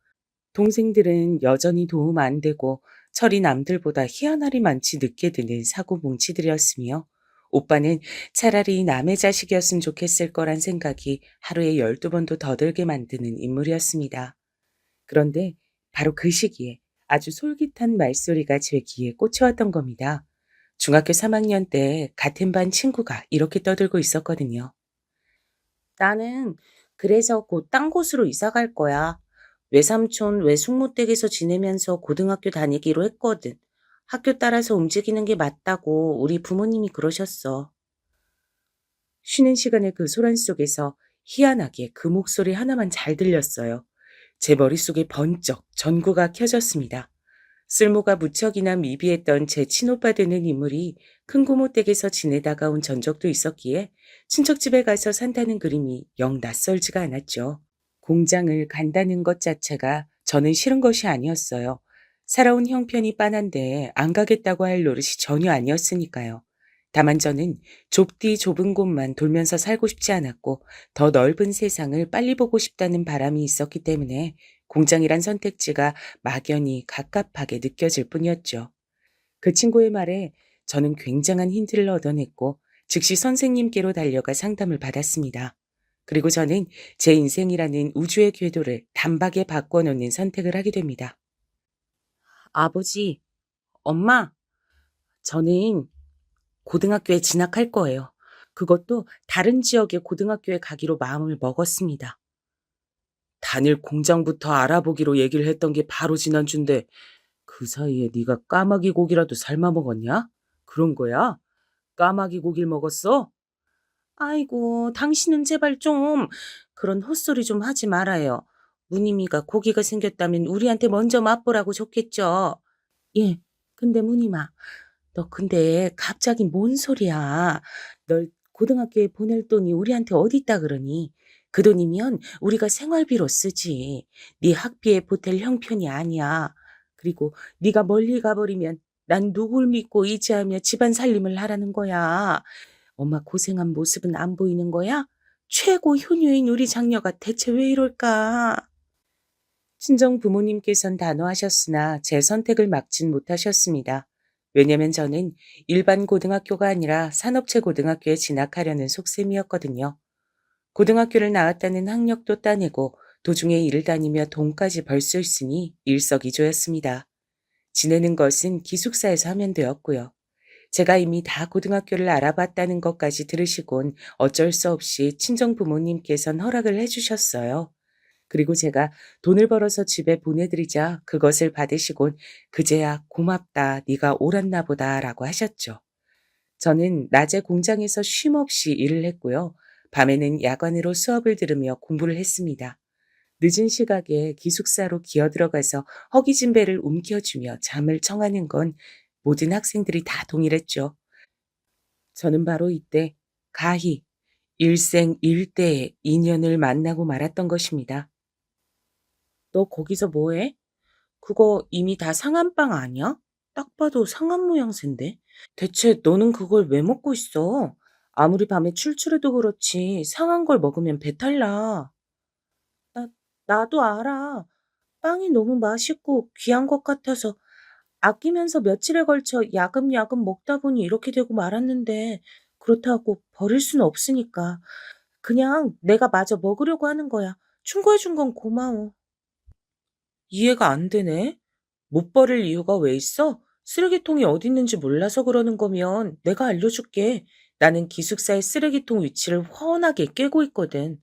동생들은 여전히 도움 안 되고 철이 남들보다 희한하리 많지 늦게 드는 사고뭉치들이었으며 오빠는 차라리 남의 자식이었으면 좋겠을 거란 생각이 하루에 12번도 더 들게 만드는 인물이었습니다. 그런데 바로 그 시기에 아주 솔깃한 말소리가 제 귀에 꽂혀왔던 겁니다. 중학교 3학년 때 같은 반 친구가 이렇게 떠들고 있었거든요. 나는 그래서 곧 딴 곳으로 이사 갈 거야. 외삼촌 외숙모댁에서 지내면서 고등학교 다니기로 했거든. 학교 따라서 움직이는 게 맞다고 우리 부모님이 그러셨어. 쉬는 시간에 그 소란 속에서 희한하게 그 목소리 하나만 잘 들렸어요. 제 머릿속에 번쩍 전구가 켜졌습니다. 쓸모가 무척이나 미비했던 제 친오빠 되는 인물이 큰 고모 댁에서 지내다가 온 전적도 있었기에 친척집에 가서 산다는 그림이 영 낯설지가 않았죠. 공장을 간다는 것 자체가 저는 싫은 것이 아니었어요. 살아온 형편이 빤한데 안 가겠다고 할 노릇이 전혀 아니었으니까요. 다만 저는 좁디 좁은 곳만 돌면서 살고 싶지 않았고 더 넓은 세상을 빨리 보고 싶다는 바람이 있었기 때문에 공장이란 선택지가 막연히 갑갑하게 느껴질 뿐이었죠. 그 친구의 말에 저는 굉장한 힌트를 얻어냈고 즉시 선생님께로 달려가 상담을 받았습니다. 그리고 저는 제 인생이라는 우주의 궤도를 단박에 바꿔놓는 선택을 하게 됩니다. 아버지, 엄마, 저는 고등학교에 진학할 거예요. 그것도 다른 지역의 고등학교에 가기로 마음을 먹었습니다. 단일 공장부터 알아보기로 얘기를 했던 게 바로 지난주인데 그 사이에 네가 까마귀 고기라도 삶아 먹었냐? 그런 거야? 까마귀 고기를 먹었어? 아이고, 당신은 제발 좀 그런 헛소리 좀 하지 말아요. 무님이가 고기가 생겼다면 우리한테 먼저 맛보라고 줬겠죠. 예, 근데 무님아, 너 근데 갑자기 뭔 소리야? 널 고등학교에 보낼 돈이 우리한테 어디 있다 그러니? 그 돈이면 우리가 생활비로 쓰지. 네 학비에 보탤 형편이 아니야. 그리고 네가 멀리 가버리면 난 누굴 믿고 의지하며 집안 살림을 하라는 거야. 엄마 고생한 모습은 안 보이는 거야? 최고 효녀인 우리 장녀가 대체 왜 이럴까? 친정 부모님께선 단호하셨으나 제 선택을 막진 못하셨습니다. 왜냐면 저는 일반 고등학교가 아니라 산업체 고등학교에 진학하려는 속셈이었거든요. 고등학교를 나왔다는 학력도 따내고 도중에 일을 다니며 돈까지 벌 수 있으니 일석이조였습니다. 지내는 것은 기숙사에서 하면 되었고요. 제가 이미 다 고등학교를 알아봤다는 것까지 들으시곤 어쩔 수 없이 친정 부모님께선 허락을 해주셨어요. 그리고 제가 돈을 벌어서 집에 보내드리자 그것을 받으시곤 그제야 고맙다, 네가 옳았나 보다라고 하셨죠. 저는 낮에 공장에서 쉼 없이 일을 했고요. 밤에는 야간으로 수업을 들으며 공부를 했습니다. 늦은 시각에 기숙사로 기어들어가서 허기진 배를 움켜쥐며 잠을 청하는 건 모든 학생들이 다 동일했죠. 저는 바로 이때 가히 일생일대의 인연을 만나고 말았던 것입니다. 너 거기서 뭐해? 그거 이미 다 상한 빵 아니야? 딱 봐도 상한 모양새인데. 대체 너는 그걸 왜 먹고 있어? 아무리 밤에 출출해도 그렇지 상한 걸 먹으면 배탈 나. 나, 나도 알아. 빵이 너무 맛있고 귀한 것 같아서 아끼면서 며칠에 걸쳐 야금야금 먹다 보니 이렇게 되고 말았는데 그렇다고 버릴 수는 없으니까 그냥 내가 마저 먹으려고 하는 거야. 충고해 준 건 고마워. 이해가 안 되네. 못 버릴 이유가 왜 있어? 쓰레기통이 어디 있는지 몰라서 그러는 거면 내가 알려줄게. 나는 기숙사의 쓰레기통 위치를 훤하게 꿰고 있거든.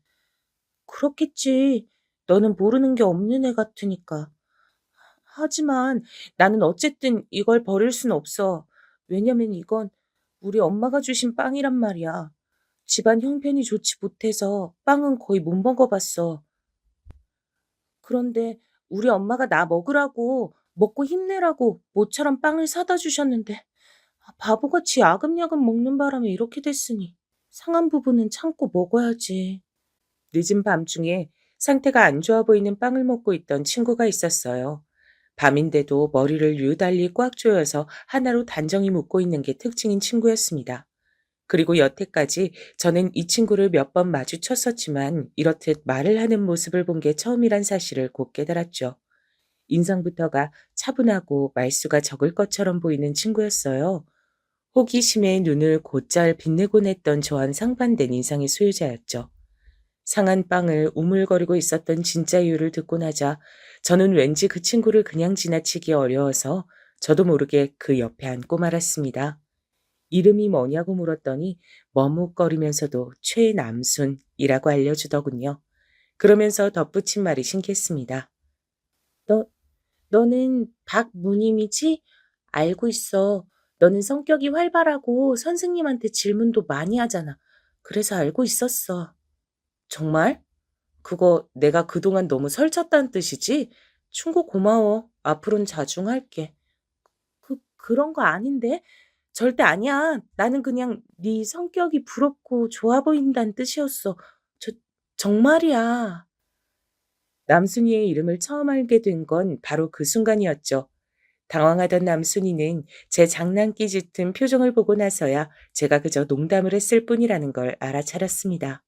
그렇겠지. 너는 모르는 게 없는 애 같으니까. 하지만 나는 어쨌든 이걸 버릴 순 없어. 왜냐면 이건 우리 엄마가 주신 빵이란 말이야. 집안 형편이 좋지 못해서 빵은 거의 못 먹어봤어. 그런데 우리 엄마가 나 먹으라고, 먹고 힘내라고 모처럼 빵을 사다 주셨는데 바보같이 야금야금 먹는 바람에 이렇게 됐으니 상한 부분은 참고 먹어야지. 늦은 밤중에 상태가 안 좋아 보이는 빵을 먹고 있던 친구가 있었어요. 밤인데도 머리를 유달리 꽉 조여서 하나로 단정히 묶고 있는 게 특징인 친구였습니다. 그리고 여태까지 저는 이 친구를 몇 번 마주쳤었지만 이렇듯 말을 하는 모습을 본 게 처음이란 사실을 곧 깨달았죠. 인상부터가 차분하고 말수가 적을 것처럼 보이는 친구였어요. 호기심에 눈을 곧잘 빛내곤 했던 저와는 상반된 인상의 소유자였죠. 상한 빵을 우물거리고 있었던 진짜 이유를 듣고 나자 저는 왠지 그 친구를 그냥 지나치기 어려워서 저도 모르게 그 옆에 앉고 말았습니다. 이름이 뭐냐고 물었더니 머뭇거리면서도 최남순이라고 알려주더군요. 그러면서 덧붙인 말이 신기했습니다. 너, 너는 박무님이지? 알고 있어. 너는 성격이 활발하고 선생님한테 질문도 많이 하잖아. 그래서 알고 있었어. 정말? 그거 내가 그동안 너무 설쳤다는 뜻이지? 충고 고마워. 앞으로는 자중할게. 그런 거 아닌데? 절대 아니야. 나는 그냥 네 성격이 부럽고 좋아 보인다는 뜻이었어. 저, 정말이야. 남순이의 이름을 처음 알게 된 건 바로 그 순간이었죠. 당황하던 남순이는 제 장난기 짙은 표정을 보고 나서야 제가 그저 농담을 했을 뿐이라는 걸 알아차렸습니다.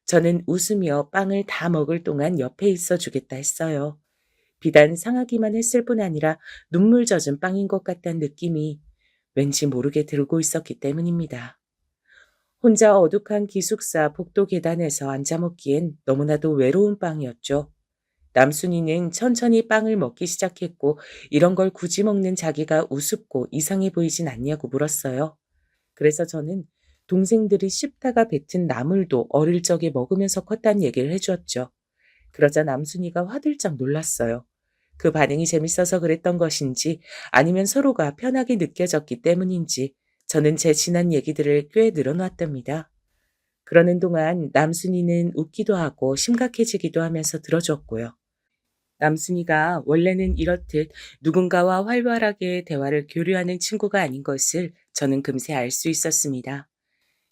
저는 웃으며 빵을 다 먹을 동안 옆에 있어 주겠다 했어요. 비단 상하기만 했을 뿐 아니라 눈물 젖은 빵인 것 같다는 느낌이 왠지 모르게 들고 있었기 때문입니다. 혼자 어둑한 기숙사 복도 계단에서 앉아 먹기엔 너무나도 외로운 빵이었죠. 남순이는 천천히 빵을 먹기 시작했고 이런 걸 굳이 먹는 자기가 우습고 이상해 보이진 않냐고 물었어요. 그래서 저는 동생들이 씹다가 뱉은 나물도 어릴 적에 먹으면서 컸다는 얘기를 해주었죠. 그러자 남순이가 화들짝 놀랐어요. 그 반응이 재밌어서 그랬던 것인지 아니면 서로가 편하게 느껴졌기 때문인지 저는 제 지난 얘기들을 꽤 늘어놨답니다. 그러는 동안 남순이는 웃기도 하고 심각해지기도 하면서 들어줬고요. 남순이가 원래는 이렇듯 누군가와 활발하게 대화를 교류하는 친구가 아닌 것을 저는 금세 알 수 있었습니다.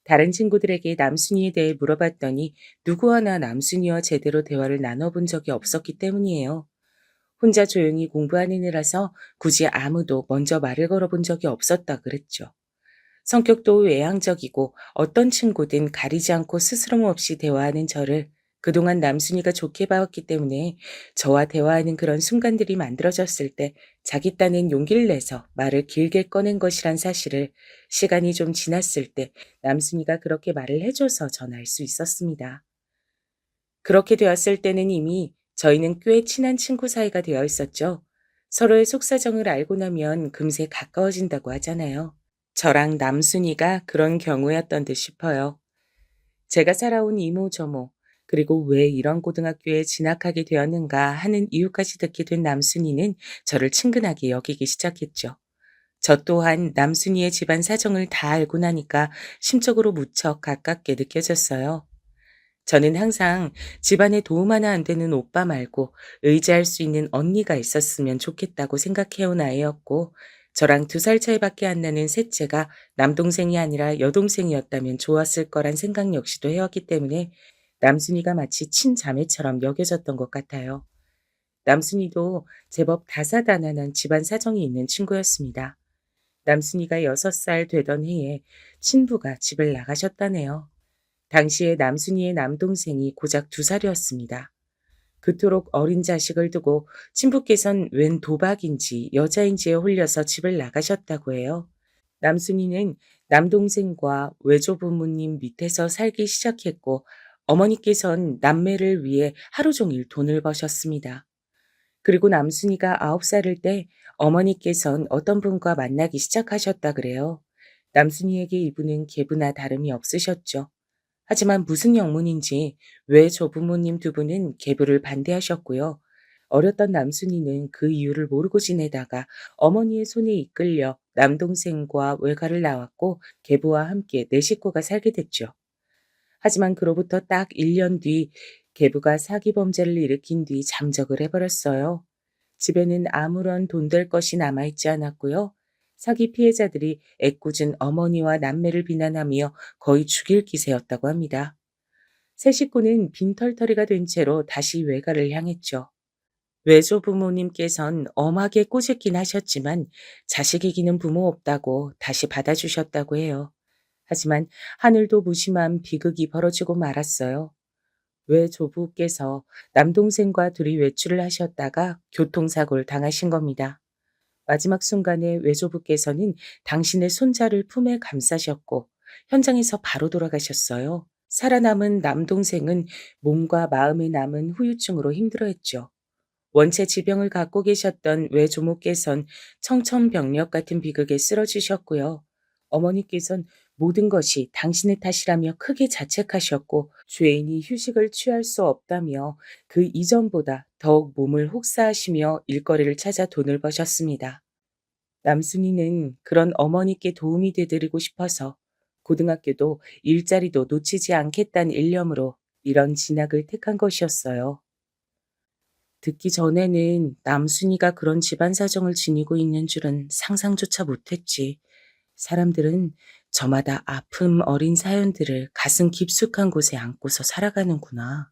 다른 친구들에게 남순이에 대해 물어봤더니 누구 하나 남순이와 제대로 대화를 나눠본 적이 없었기 때문이에요. 혼자 조용히 공부하는 애라서 굳이 아무도 먼저 말을 걸어본 적이 없었다 그랬죠. 성격도 외향적이고 어떤 친구든 가리지 않고 스스럼 없이 대화하는 저를 그동안 남순이가 좋게 봐왔기 때문에 저와 대화하는 그런 순간들이 만들어졌을 때 자기 딴엔 용기를 내서 말을 길게 꺼낸 것이란 사실을 시간이 좀 지났을 때 남순이가 그렇게 말을 해줘서 전 알 수 있었습니다. 그렇게 되었을 때는 이미 저희는 꽤 친한 친구 사이가 되어 있었죠. 서로의 속사정을 알고 나면 금세 가까워진다고 하잖아요. 저랑 남순이가 그런 경우였던 듯 싶어요. 제가 살아온 이모저모, 그리고 왜 이런 고등학교에 진학하게 되었는가 하는 이유까지 듣게 된 남순이는 저를 친근하게 여기기 시작했죠. 저 또한 남순이의 집안 사정을 다 알고 나니까 심적으로 무척 가깝게 느껴졌어요. 저는 항상 집안에 도움 하나 안 되는 오빠 말고 의지할 수 있는 언니가 있었으면 좋겠다고 생각해온 아이였고, 저랑 2살 차이밖에 안 나는 셋째가 남동생이 아니라 여동생이었다면 좋았을 거란 생각 역시도 해왔기 때문에 남순이가 마치 친자매처럼 여겨졌던 것 같아요. 남순이도 제법 다사다난한 집안 사정이 있는 친구였습니다. 남순이가 6살 되던 해에 친부가 집을 나가셨다네요. 당시에 남순이의 남동생이 고작 2살이었습니다. 그토록 어린 자식을 두고 친부께선 웬 도박인지 여자인지에 홀려서 집을 나가셨다고 해요. 남순이는 남동생과 외조부모님 밑에서 살기 시작했고 어머니께선 남매를 위해 하루 종일 돈을 버셨습니다. 그리고 남순이가 9살일 때 어머니께선 어떤 분과 만나기 시작하셨다 그래요. 남순이에게 이분은 계부나 다름이 없으셨죠. 하지만 무슨 영문인지 왜 조부모님 2분은 계부를 반대하셨고요. 어렸던 남순이는 그 이유를 모르고 지내다가 어머니의 손에 이끌려 남동생과 외가를 나왔고 계부와 함께 4식구가 살게 됐죠. 하지만 그로부터 딱 1년 뒤 계부가 사기 범죄를 일으킨 뒤 잠적을 해버렸어요. 집에는 아무런 돈 될 것이 남아있지 않았고요. 사기 피해자들이 애꿎은 어머니와 남매를 비난하며 거의 죽일 기세였다고 합니다. 세 식구는 빈털터리가 된 채로 다시 외가를 향했죠. 외조부모님께선 엄하게 꼬집긴 하셨지만 자식 이기는 부모 없다고 다시 받아주셨다고 해요. 하지만 하늘도 무심한 비극이 벌어지고 말았어요. 외조부께서 남동생과 둘이 외출을 하셨다가 교통사고를 당하신 겁니다. 마지막 순간에 외조부께서는 당신의 손자를 품에 감싸셨고 현장에서 바로 돌아가셨어요. 살아남은 남동생은 몸과 마음에 남은 후유증으로 힘들어했죠. 원체 지병을 갖고 계셨던 외조모께선 청천벽력 같은 비극에 쓰러지셨고요. 어머니께선 모든 것이 당신의 탓이라며 크게 자책하셨고 죄인이 휴식을 취할 수 없다며 그 이전보다 더욱 몸을 혹사하시며 일거리를 찾아 돈을 버셨습니다. 남순이는 그런 어머니께 도움이 되드리고 싶어서 고등학교도 일자리도 놓치지 않겠다는 일념으로 이런 진학을 택한 것이었어요. 듣기 전에는 남순이가 그런 집안 사정을 지니고 있는 줄은 상상조차 못했지. 사람들은 저마다 아픔 어린 사연들을 가슴 깊숙한 곳에 안고서 살아가는구나.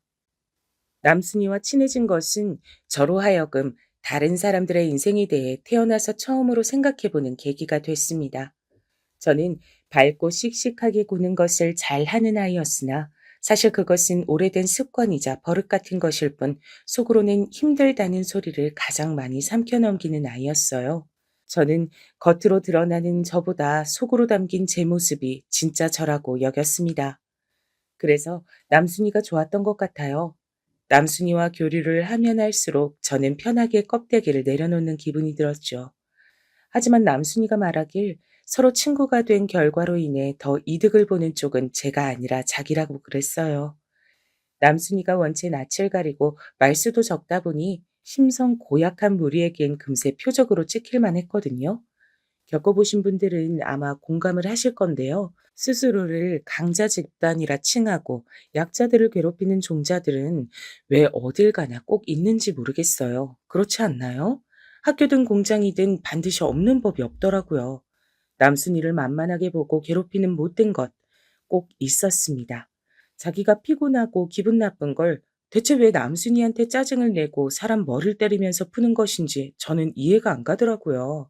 남순이와 친해진 것은 저로 하여금 다른 사람들의 인생에 대해 태어나서 처음으로 생각해보는 계기가 됐습니다. 저는 밝고 씩씩하게 구는 것을 잘하는 아이였으나 사실 그것은 오래된 습관이자 버릇 같은 것일 뿐 속으로는 힘들다는 소리를 가장 많이 삼켜넘기는 아이였어요. 저는 겉으로 드러나는 저보다 속으로 담긴 제 모습이 진짜 저라고 여겼습니다. 그래서 남순이가 좋았던 것 같아요. 남순이와 교류를 하면 할수록 저는 편하게 껍데기를 내려놓는 기분이 들었죠. 하지만 남순이가 말하길 서로 친구가 된 결과로 인해 더 이득을 보는 쪽은 제가 아니라 자기라고 그랬어요. 남순이가 원체 낯을 가리고 말수도 적다 보니 심성 고약한 무리에겐 금세 표적으로 찍힐만 했거든요. 겪어보신 분들은 아마 공감을 하실 건데요. 스스로를 강자 집단이라 칭하고 약자들을 괴롭히는 종자들은 왜 어딜 가나 꼭 있는지 모르겠어요. 그렇지 않나요? 학교든 공장이든 반드시 없는 법이 없더라고요. 남순이를 만만하게 보고 괴롭히는 못된 것 꼭 있었습니다. 자기가 피곤하고 기분 나쁜 걸 대체 왜 남순이한테 짜증을 내고 사람 머리를 때리면서 푸는 것인지 저는 이해가 안 가더라고요.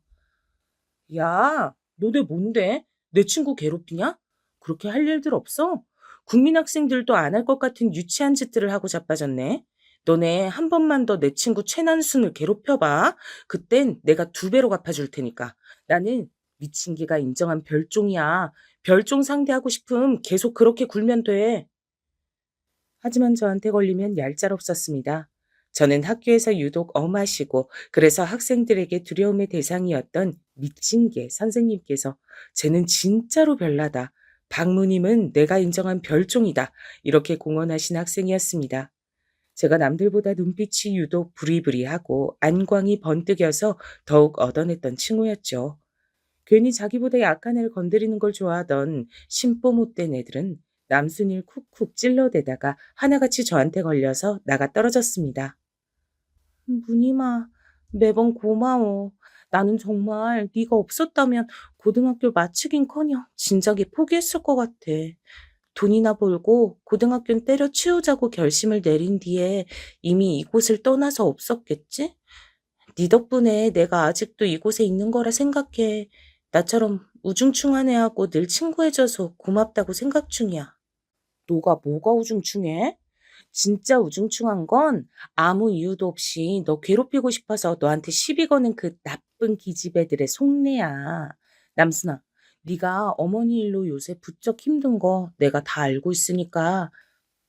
야, 너네 뭔데? 내 친구 괴롭히냐? 그렇게 할 일들 없어? 국민 학생들도 안 할 것 같은 유치한 짓들을 하고 자빠졌네. 너네 한 번만 더 내 친구 최난순을 괴롭혀봐. 그땐 내가 두 배로 갚아줄 테니까. 나는 미친 개가 인정한 별종이야. 별종 상대하고 싶음 계속 그렇게 굴면 돼. 하지만 저한테 걸리면 얄짤없었습니다. 저는 학교에서 유독 엄하시고 그래서 학생들에게 두려움의 대상이었던 미친 개 선생님께서 쟤는 진짜로 별나다. 박무님은 내가 인정한 별종이다. 이렇게 공언하신 학생이었습니다. 제가 남들보다 눈빛이 유독 부리부리하고 안광이 번뜩여서 더욱 얻어냈던 칭호였죠. 괜히 자기보다 약한 애를 건드리는 걸 좋아하던 심보 못된 애들은 남순이를 쿡쿡 찔러대다가 하나같이 저한테 걸려서 나가 떨어졌습니다. 무늬마, 매번 고마워. 나는 정말 네가 없었다면 고등학교 마치긴커녕 진작에 포기했을 것 같아. 돈이나 벌고 고등학교는 때려치우자고 결심을 내린 뒤에 이미 이곳을 떠나서 없었겠지? 네 덕분에 내가 아직도 이곳에 있는 거라 생각해. 나처럼 우중충한 애하고 늘 친구해줘서 고맙다고 생각 중이야. 너가 뭐가 우중충해? 진짜 우중충한 건 아무 이유도 없이 너 괴롭히고 싶어서 너한테 시비 거는 그 나쁜 기집애들의 속내야. 남순아, 네가 어머니 일로 요새 부쩍 힘든 거 내가 다 알고 있으니까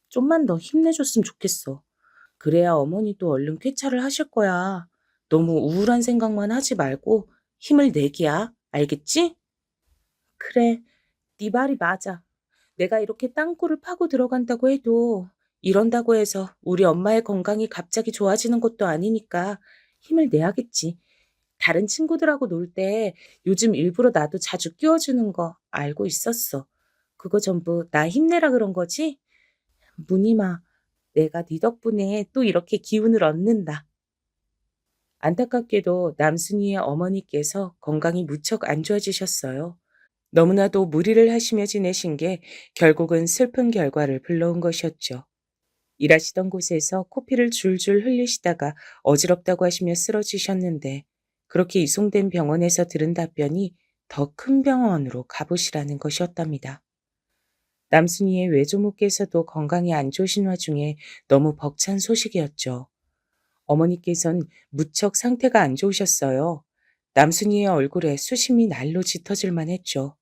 좀만 더 힘내줬으면 좋겠어. 그래야 어머니도 얼른 쾌차를 하실 거야. 너무 우울한 생각만 하지 말고 힘을 내기야. 알겠지? 그래, 네 말이 맞아. 내가 이렇게 땅굴을 파고 들어간다고 해도 이런다고 해서 우리 엄마의 건강이 갑자기 좋아지는 것도 아니니까 힘을 내야겠지. 다른 친구들하고 놀 때 요즘 일부러 나도 자주 끼워주는 거 알고 있었어. 그거 전부 나 힘내라 그런 거지? 무늬마, 내가 네 덕분에 또 이렇게 기운을 얻는다. 안타깝게도 남순이의 어머니께서 건강이 무척 안 좋아지셨어요. 너무나도 무리를 하시며 지내신 게 결국은 슬픈 결과를 불러온 것이었죠. 일하시던 곳에서 코피를 줄줄 흘리시다가 어지럽다고 하시며 쓰러지셨는데 그렇게 이송된 병원에서 들은 답변이 더 큰 병원으로 가보시라는 것이었답니다. 남순이의 외조모께서도 건강이 안 좋으신 와중에 너무 벅찬 소식이었죠. 어머니께선 무척 상태가 안 좋으셨어요. 남순이의 얼굴에 수심이 날로 짙어질만 했죠.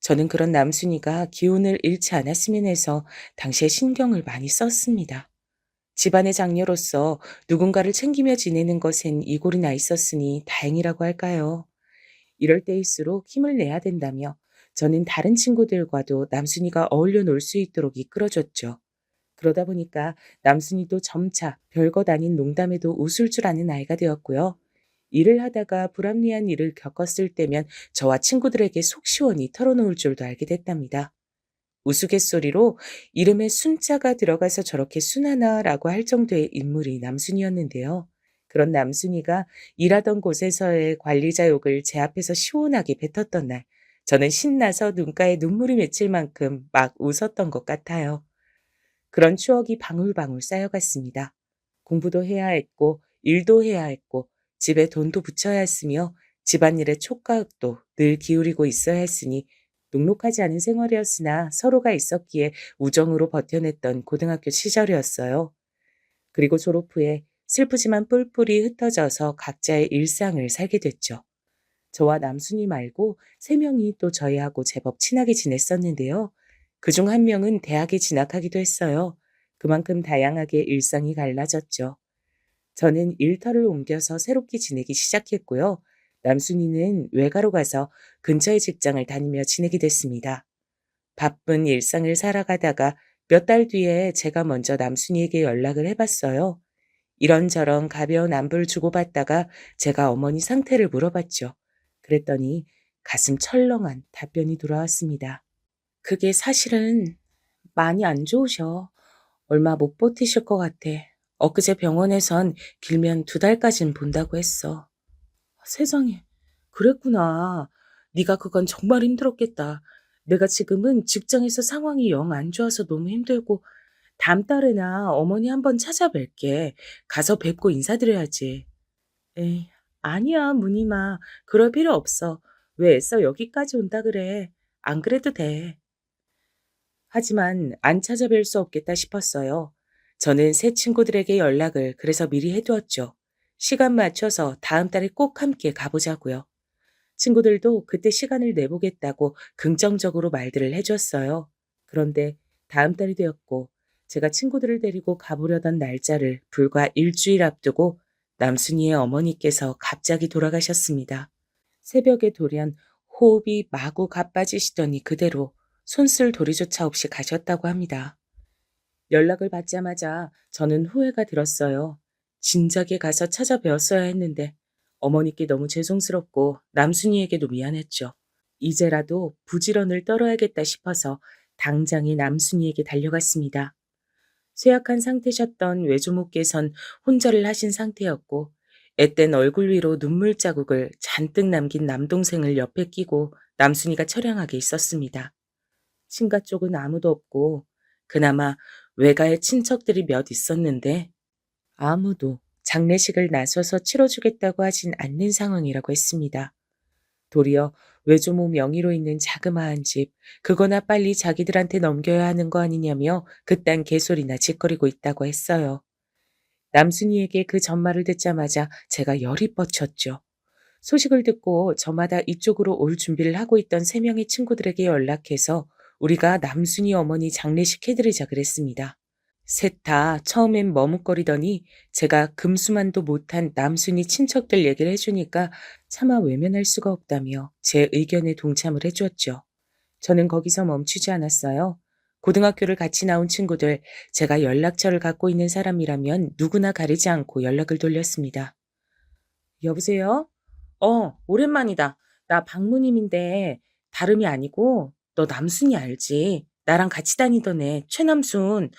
저는 그런 남순이가 기운을 잃지 않았으면 해서 당시에 신경을 많이 썼습니다. 집안의 장녀로서 누군가를 챙기며 지내는 것엔 이골이 나 있었으니 다행이라고 할까요? 이럴 때일수록 힘을 내야 된다며 저는 다른 친구들과도 남순이가 어울려 놀 수 있도록 이끌어줬죠. 그러다 보니까 남순이도 점차 별것 아닌 농담에도 웃을 줄 아는 아이가 되었고요. 일을 하다가 불합리한 일을 겪었을 때면 저와 친구들에게 속 시원히 털어놓을 줄도 알게 됐답니다. 우스갯소리로 이름에 순자가 들어가서 저렇게 순하나라고 할 정도의 인물이 남순이었는데요. 그런 남순이가 일하던 곳에서의 관리자 욕을 제 앞에서 시원하게 뱉었던 날, 저는 신나서 눈가에 눈물이 맺힐 만큼 막 웃었던 것 같아요. 그런 추억이 방울방울 쌓여갔습니다. 공부도 해야 했고, 일도 해야 했고, 집에 돈도 붙여야 했으며, 집안일에 촉각도 늘 기울이고 있어야 했으니, 녹록하지 않은 생활이었으나 서로가 있었기에 우정으로 버텨냈던 고등학교 시절이었어요. 그리고 졸업 후에 슬프지만 뿔뿔이 흩어져서 각자의 일상을 살게 됐죠. 저와 남순이 말고 세 명이 또 저희하고 제법 친하게 지냈었는데요. 그중 한 명은 대학에 진학하기도 했어요. 그만큼 다양하게 일상이 갈라졌죠. 저는 일터를 옮겨서 새롭게 지내기 시작했고요. 남순이는 외가로 가서 근처의 직장을 다니며 지내게 됐습니다. 바쁜 일상을 살아가다가 몇 달 뒤에 제가 먼저 남순이에게 연락을 해봤어요. 이런저런 가벼운 안부를 주고받다가 제가 어머니 상태를 물어봤죠. 그랬더니 가슴 철렁한 답변이 돌아왔습니다. 그게 사실은 많이 안 좋으셔. 얼마 못 버티실 것 같아. 엊그제 병원에선 길면 2달까진 본다고 했어. 세상에, 그랬구나. 네가 그건 정말 힘들었겠다. 내가 지금은 직장에서 상황이 영 안 좋아서 너무 힘들고 다음 달에나 어머니 한번 찾아뵐게. 가서 뵙고 인사드려야지. 에이, 아니야, 무늬마. 그럴 필요 없어. 왜 애써 여기까지 온다 그래. 안 그래도 돼. 하지만 안 찾아뵐 수 없겠다 싶었어요. 저는 새 친구들에게 연락을 그래서 미리 해두었죠. 시간 맞춰서 다음 달에 꼭 함께 가보자고요. 친구들도 그때 시간을 내보겠다고 긍정적으로 말들을 해줬어요. 그런데 다음 달이 되었고 제가 친구들을 데리고 가보려던 날짜를 불과 일주일 앞두고 남순이의 어머니께서 갑자기 돌아가셨습니다. 새벽에 돌연 호흡이 마구 가빠지시더니 그대로 손쓸 도리조차 없이 가셨다고 합니다. 연락을 받자마자 저는 후회가 들었어요. 진작에 가서 찾아뵈었어야 했는데 어머니께 너무 죄송스럽고 남순이에게도 미안했죠. 이제라도 부지런을 떨어야겠다 싶어서 당장에 남순이에게 달려갔습니다. 쇠약한 상태셨던 외조모께선 혼절을 하신 상태였고 앳된 얼굴 위로 눈물 자국을 잔뜩 남긴 남동생을 옆에 끼고 남순이가 처량하게 있었습니다. 친가 쪽은 아무도 없고 그나마 외가에 친척들이 몇 있었는데 아무도 장례식을 나서서 치러주겠다고 하진 않는 상황이라고 했습니다. 도리어 외조모 명의로 있는 자그마한 집, 그거나 빨리 자기들한테 넘겨야 하는 거 아니냐며 그딴 개소리나 짓거리고 있다고 했어요. 남순이에게 그 전말을 듣자마자 제가 열이 뻗쳤죠. 소식을 듣고 저마다 이쪽으로 올 준비를 하고 있던 3명의 친구들에게 연락해서 우리가 남순이 어머니 장례식 해드리자 그랬습니다. 셋 다 처음엔 머뭇거리더니 제가 금수만도 못한 남순이 친척들 얘기를 해주니까 차마 외면할 수가 없다며 제 의견에 동참을 해주었죠. 저는 거기서 멈추지 않았어요. 고등학교를 같이 나온 친구들, 제가 연락처를 갖고 있는 사람이라면 누구나 가리지 않고 연락을 돌렸습니다. 여보세요? 오랜만이다. 나 박무님인데 다름이 아니고 너 남순이 알지? 나랑 같이 다니던 애 최남순.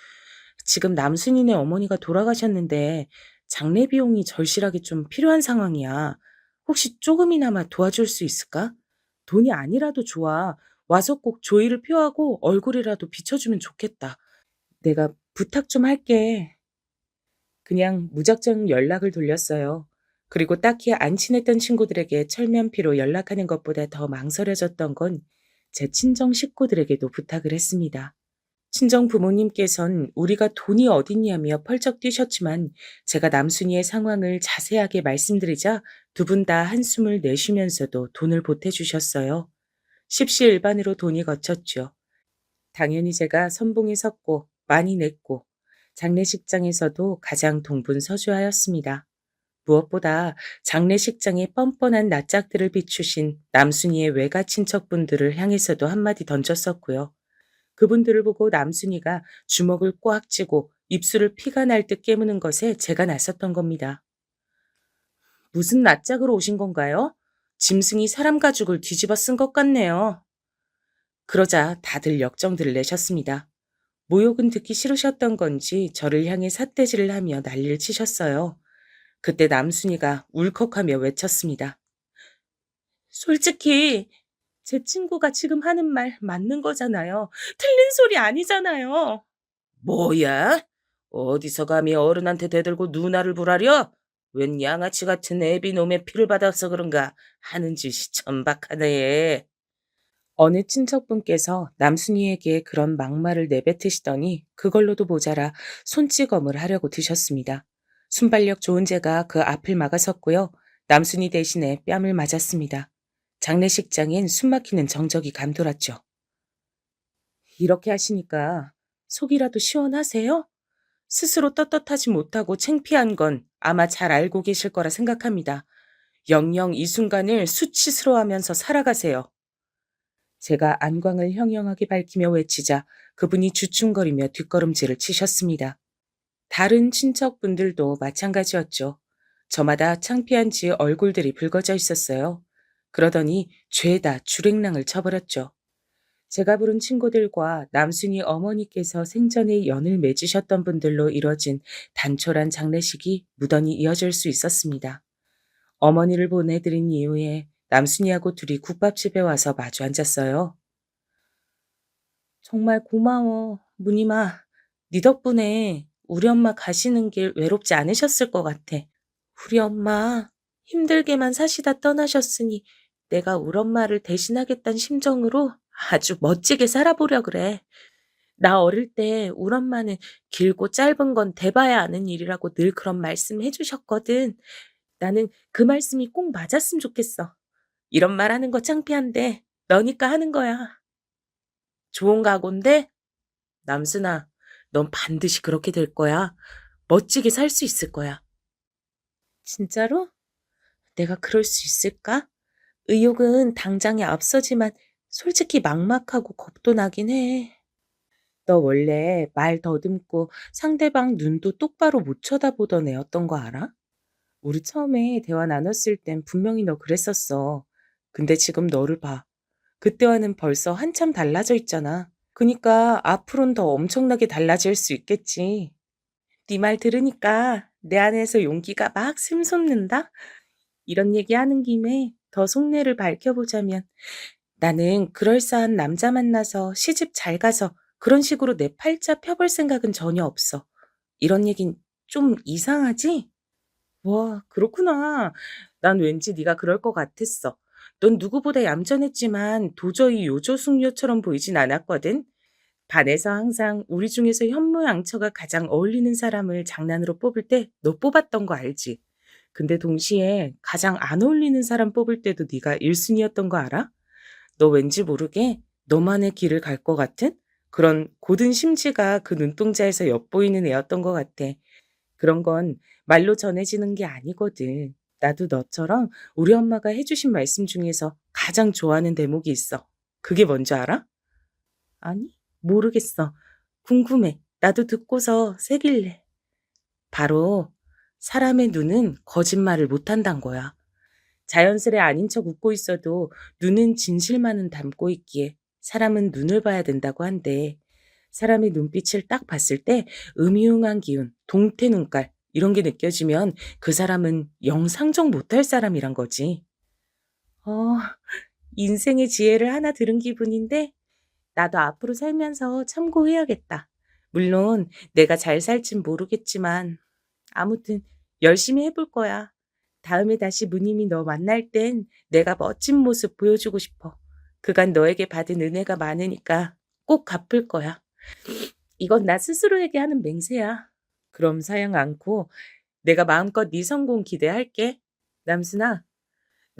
지금 남순이네 어머니가 돌아가셨는데 장례 비용이 절실하게 좀 필요한 상황이야. 혹시 조금이나마 도와줄 수 있을까? 돈이 아니라도 좋아. 와서 꼭 조의를 표하고 얼굴이라도 비춰주면 좋겠다. 내가 부탁 좀 할게. 그냥 무작정 연락을 돌렸어요. 그리고 딱히 안 친했던 친구들에게 철면피로 연락하는 것보다 더 망설여졌던 건 제 친정 식구들에게도 부탁을 했습니다. 친정 부모님께선 우리가 돈이 어딨냐며 펄쩍 뛰셨지만 제가 남순이의 상황을 자세하게 말씀드리자 두 분 다 한숨을 내쉬면서도 돈을 보태주셨어요. 십시일반으로 돈이 거쳤죠. 당연히 제가 선봉에 섰고 많이 냈고 장례식장에서도 가장 동분서주하였습니다. 무엇보다 장례식장에 뻔뻔한 낯짝들을 비추신 남순이의 외가 친척분들을 향해서도 한마디 던졌었고요. 그분들을 보고 남순이가 주먹을 꽉 쥐고 입술을 피가 날 듯 깨무는 것에 제가 나섰던 겁니다. 무슨 낯짝으로 오신 건가요? 짐승이 사람 가죽을 뒤집어 쓴 것 같네요. 그러자 다들 역정들을 내셨습니다. 모욕은 듣기 싫으셨던 건지 저를 향해 삿대질을 하며 난리를 치셨어요. 그때 남순이가 울컥하며 외쳤습니다. 솔직히 제 친구가 지금 하는 말 맞는 거잖아요. 틀린 소리 아니잖아요. 뭐야? 어디서 감히 어른한테 대들고 누나를 부라려? 웬 양아치 같은 애비놈의 피를 받아서 그런가 하는 짓이 천박하네. 어느 친척분께서 남순이에게 그런 막말을 내뱉으시더니 그걸로도 모자라 손찌검을 하려고 드셨습니다. 순발력 좋은 제가 그 앞을 막아섰고요. 남순이 대신에 뺨을 맞았습니다. 장례식장엔 숨막히는 정적이 감돌았죠. 이렇게 하시니까 속이라도 시원하세요? 스스로 떳떳하지 못하고 창피한 건 아마 잘 알고 계실 거라 생각합니다. 영영 이 순간을 수치스러워하면서 살아가세요. 제가 안광을 형형하게 밝히며 외치자 그분이 주춤거리며 뒷걸음질을 치셨습니다. 다른 친척분들도 마찬가지였죠. 저마다 창피한지 얼굴들이 붉어져 있었어요. 그러더니 죄다 주랭랑을 쳐버렸죠. 제가 부른 친구들과 남순이 어머니께서 생전에 연을 맺으셨던 분들로 이뤄진 단촐한 장례식이 무던히 이어질 수 있었습니다. 어머니를 보내드린 이후에 남순이하고 둘이 국밥집에 와서 마주 앉았어요. 정말 고마워, 무늬마. 네 덕분에 우리 엄마 가시는 길 외롭지 않으셨을 것 같아. 우리 엄마 힘들게만 사시다 떠나셨으니 내가 우리 엄마를 대신하겠다는 심정으로 아주 멋지게 살아보려 그래. 나 어릴 때 우리 엄마는 길고 짧은 건 대봐야 아는 일이라고 늘 그런 말씀 해주셨거든. 나는 그 말씀이 꼭 맞았으면 좋겠어. 이런 말 하는 거 창피한데 너니까 하는 거야. 좋은 각오인데? 남순아, 넌 반드시 그렇게 될 거야. 멋지게 살 수 있을 거야. 진짜로? 내가 그럴 수 있을까? 의욕은 당장에 앞서지만 솔직히 막막하고 겁도 나긴 해. 너 원래 말 더듬고 상대방 눈도 똑바로 못 쳐다보던 애였던 거 알아? 우리 처음에 대화 나눴을 땐 분명히 너 그랬었어. 근데 지금 너를 봐. 그때와는 벌써 한참 달라져 있잖아. 그니까 앞으로는 더 엄청나게 달라질 수 있겠지. 네 말 들으니까 내 안에서 용기가 막 샘솟는다? 이런 얘기하는 김에 더 속내를 밝혀보자면 나는 그럴싸한 남자 만나서 시집 잘 가서 그런 식으로 내 팔자 펴볼 생각은 전혀 없어. 이런 얘긴 좀 이상하지? 와, 그렇구나. 난 왠지 네가 그럴 것 같았어. 넌 누구보다 얌전했지만 도저히 요조숙녀처럼 보이진 않았거든. 반에서 항상 우리 중에서 현모양처가 가장 어울리는 사람을 장난으로 뽑을 때 너 뽑았던 거 알지? 근데 동시에 가장 안 어울리는 사람 뽑을 때도 네가 1순위였던 거 알아? 너 왠지 모르게 너만의 길을 갈 것 같은 그런 고든 심지가 그 눈동자에서 엿보이는 애였던 것 같아. 그런 건 말로 전해지는 게 아니거든. 나도 너처럼 우리 엄마가 해주신 말씀 중에서 가장 좋아하는 대목이 있어. 그게 뭔지 알아? 아니, 모르겠어. 궁금해. 나도 듣고서 새길래. 바로 사람의 눈은 거짓말을 못한단 거야. 자연스레 아닌 척 웃고 있어도 눈은 진실만은 담고 있기에 사람은 눈을 봐야 된다고 한대. 사람의 눈빛을 딱 봤을 때 음흉한 기운, 동태 눈깔 이런 게 느껴지면 그 사람은 영 상종 못할 사람이란 거지. 어, 인생의 지혜를 하나 들은 기분인데 나도 앞으로 살면서 참고해야겠다. 물론 내가 잘 살진 모르겠지만 아무튼 열심히 해볼 거야. 다음에 다시 무님이 너 만날 땐 내가 멋진 모습 보여주고 싶어. 그간 너에게 받은 은혜가 많으니까 꼭 갚을 거야. 이건 나 스스로에게 하는 맹세야. 그럼 사양 않고 내가 마음껏 네 성공 기대할게. 남순아,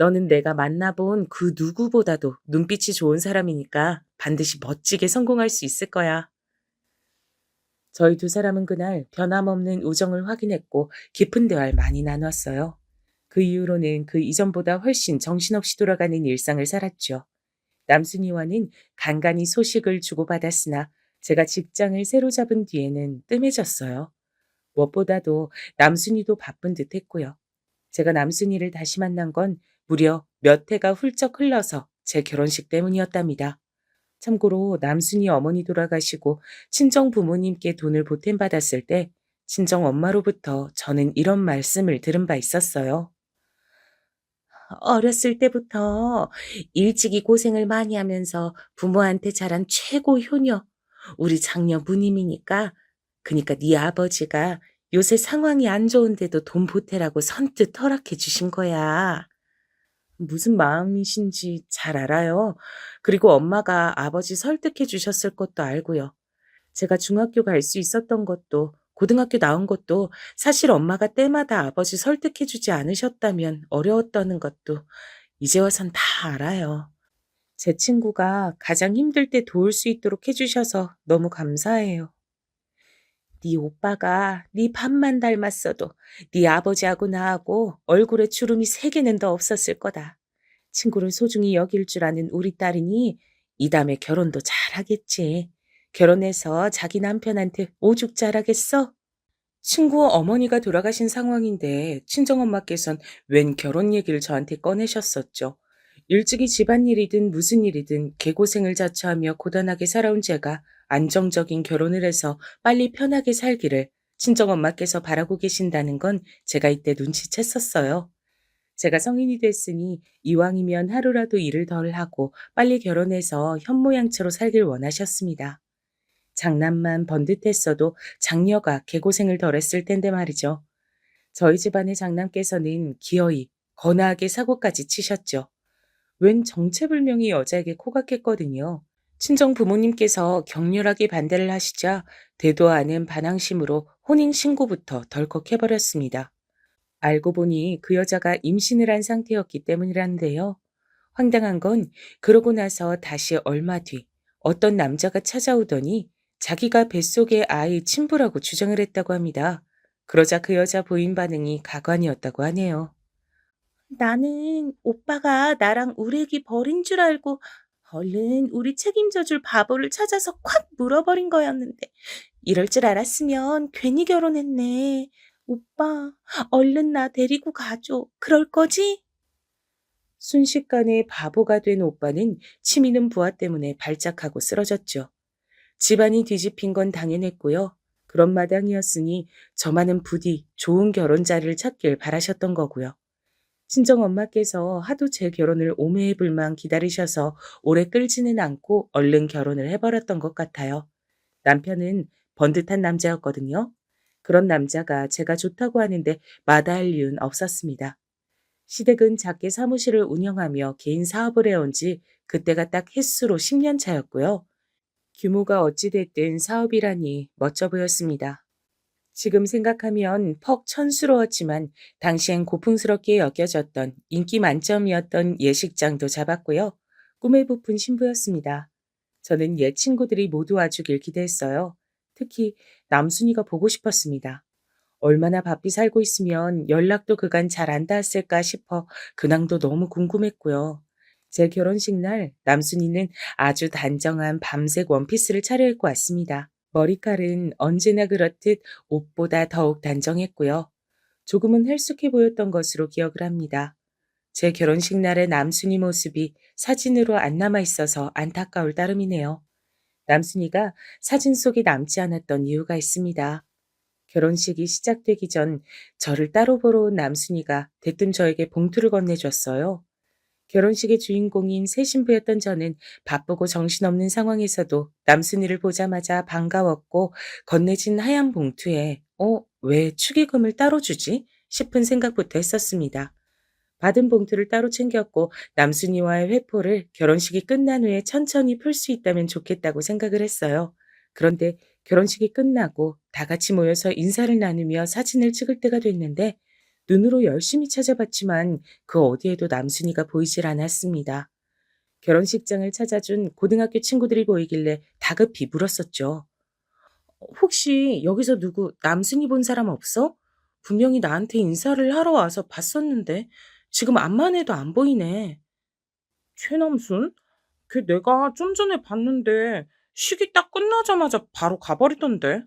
너는 내가 만나본 그 누구보다도 눈빛이 좋은 사람이니까 반드시 멋지게 성공할 수 있을 거야. 저희 두 사람은 그날 변함없는 우정을 확인했고 깊은 대화를 많이 나눴어요. 그 이후로는 그 이전보다 훨씬 정신없이 돌아가는 일상을 살았죠. 남순이와는 간간히 소식을 주고받았으나 제가 직장을 새로 잡은 뒤에는 뜸해졌어요. 무엇보다도 남순이도 바쁜 듯 했고요. 제가 남순이를 다시 만난 건 무려 몇 해가 훌쩍 흘러서 제 결혼식 때문이었답니다. 참고로 남순이 어머니 돌아가시고 친정 부모님께 돈을 보탬받았을 때 친정 엄마로부터 저는 이런 말씀을 들은 바 있었어요. 어렸을 때부터 일찍이 고생을 많이 하면서 부모한테 자란 최고 효녀. 우리 장녀 무님이니까. 그니까 네 아버지가 요새 상황이 안 좋은데도 돈 보태라고 선뜻 허락해 주신 거야. 무슨 마음이신지 잘 알아요. 그리고 엄마가 아버지 설득해 주셨을 것도 알고요. 제가 중학교 갈 수 있었던 것도 고등학교 나온 것도 사실 엄마가 때마다 아버지 설득해 주지 않으셨다면 어려웠다는 것도 이제 와선 다 알아요. 제 친구가 가장 힘들 때 도울 수 있도록 해 주셔서 너무 감사해요. 네 오빠가 네 밥만 닮았어도 네 아버지하고 나하고 얼굴에 주름이 3개는 더 없었을 거다. 친구를 소중히 여길 줄 아는 우리 딸이니 이 다음에 결혼도 잘하겠지. 결혼해서 자기 남편한테 오죽 잘하겠어? 친구 어머니가 돌아가신 상황인데 친정엄마께선 웬 결혼 얘기를 저한테 꺼내셨었죠. 일찍이 집안일이든 무슨 일이든 개고생을 자처하며 고단하게 살아온 제가 안정적인 결혼을 해서 빨리 편하게 살기를 친정엄마께서 바라고 계신다는 건 제가 이때 눈치챘었어요. 제가 성인이 됐으니 이왕이면 하루라도 일을 덜 하고 빨리 결혼해서 현모양처로 살길 원하셨습니다. 장남만 번듯했어도 장녀가 개고생을 덜 했을 텐데 말이죠. 저희 집안의 장남께서는 기어이 거나하게 사고까지 치셨죠. 웬 정체불명의 여자에게 코각했거든요. 친정 부모님께서 격렬하게 반대를 하시자 되도 않은 반항심으로 혼인신고부터 덜컥 해버렸습니다. 알고 보니 그 여자가 임신을 한 상태였기 때문이란데요. 황당한 건 그러고 나서 다시 얼마 뒤 어떤 남자가 찾아오더니 자기가 뱃속의 아이 친부라고 주장을 했다고 합니다. 그러자 그 여자 부인 반응이 가관이었다고 하네요. 나는 오빠가 나랑 우리 애기 버린 줄 알고 얼른 우리 책임져 줄 바보를 찾아서 콱 물어버린 거였는데 이럴 줄 알았으면 괜히 결혼했네. 오빠, 얼른 나 데리고 가줘. 그럴 거지? 순식간에 바보가 된 오빠는 치미는 부하 때문에 발작하고 쓰러졌죠. 집안이 뒤집힌 건 당연했고요. 그런 마당이었으니 저만은 부디 좋은 결혼 자리를 찾길 바라셨던 거고요. 친정엄마께서 하도 제 결혼을 오매불망 기다리셔서 오래 끌지는 않고 얼른 결혼을 해버렸던 것 같아요. 남편은 번듯한 남자였거든요. 그런 남자가 제가 좋다고 하는데 마다할 이유는 없었습니다. 시댁은 작게 사무실을 운영하며 개인 사업을 해온 지 그때가 딱 햇수로 10년 차였고요. 규모가 어찌됐든 사업이라니 멋져 보였습니다. 지금 생각하면 퍽 천스러웠지만 당시엔 고풍스럽게 여겨졌던 인기 만점이었던 예식장도 잡았고요. 꿈에 부푼 신부였습니다. 저는 옛 친구들이 모두 와주길 기대했어요. 특히 남순이가 보고 싶었습니다. 얼마나 바삐 살고 있으면 연락도 그간 잘 안 닿았을까 싶어 근황도 너무 궁금했고요. 제 결혼식 날 남순이는 아주 단정한 밤색 원피스를 차려입고 왔습니다. 머리칼은 언제나 그렇듯 옷보다 더욱 단정했고요. 조금은 헬쑥해 보였던 것으로 기억을 합니다. 제 결혼식 날의 남순이 모습이 사진으로 안 남아 있어서 안타까울 따름이네요. 남순이가 사진 속에 남지 않았던 이유가 있습니다. 결혼식이 시작되기 전 저를 따로 보러 온 남순이가 대뜸 저에게 봉투를 건네줬어요. 결혼식의 주인공인 새 신부였던 저는 바쁘고 정신없는 상황에서도 남순이를 보자마자 반가웠고 건네진 하얀 봉투에 왜 축의금을 따로 주지? 싶은 생각부터 했었습니다. 받은 봉투를 따로 챙겼고 남순이와의 회포를 결혼식이 끝난 후에 천천히 풀 수 있다면 좋겠다고 생각을 했어요. 그런데 결혼식이 끝나고 다 같이 모여서 인사를 나누며 사진을 찍을 때가 됐는데 눈으로 열심히 찾아봤지만 그 어디에도 남순이가 보이질 않았습니다. 결혼식장을 찾아준 고등학교 친구들이 보이길래 다급히 물었었죠. 혹시 여기서 누구 남순이 본 사람 없어? 분명히 나한테 인사를 하러 와서 봤었는데 지금 암만 해도 안 보이네. 최남순? 걔 내가 좀 전에 봤는데 시기 딱 끝나자마자 바로 가버리던데.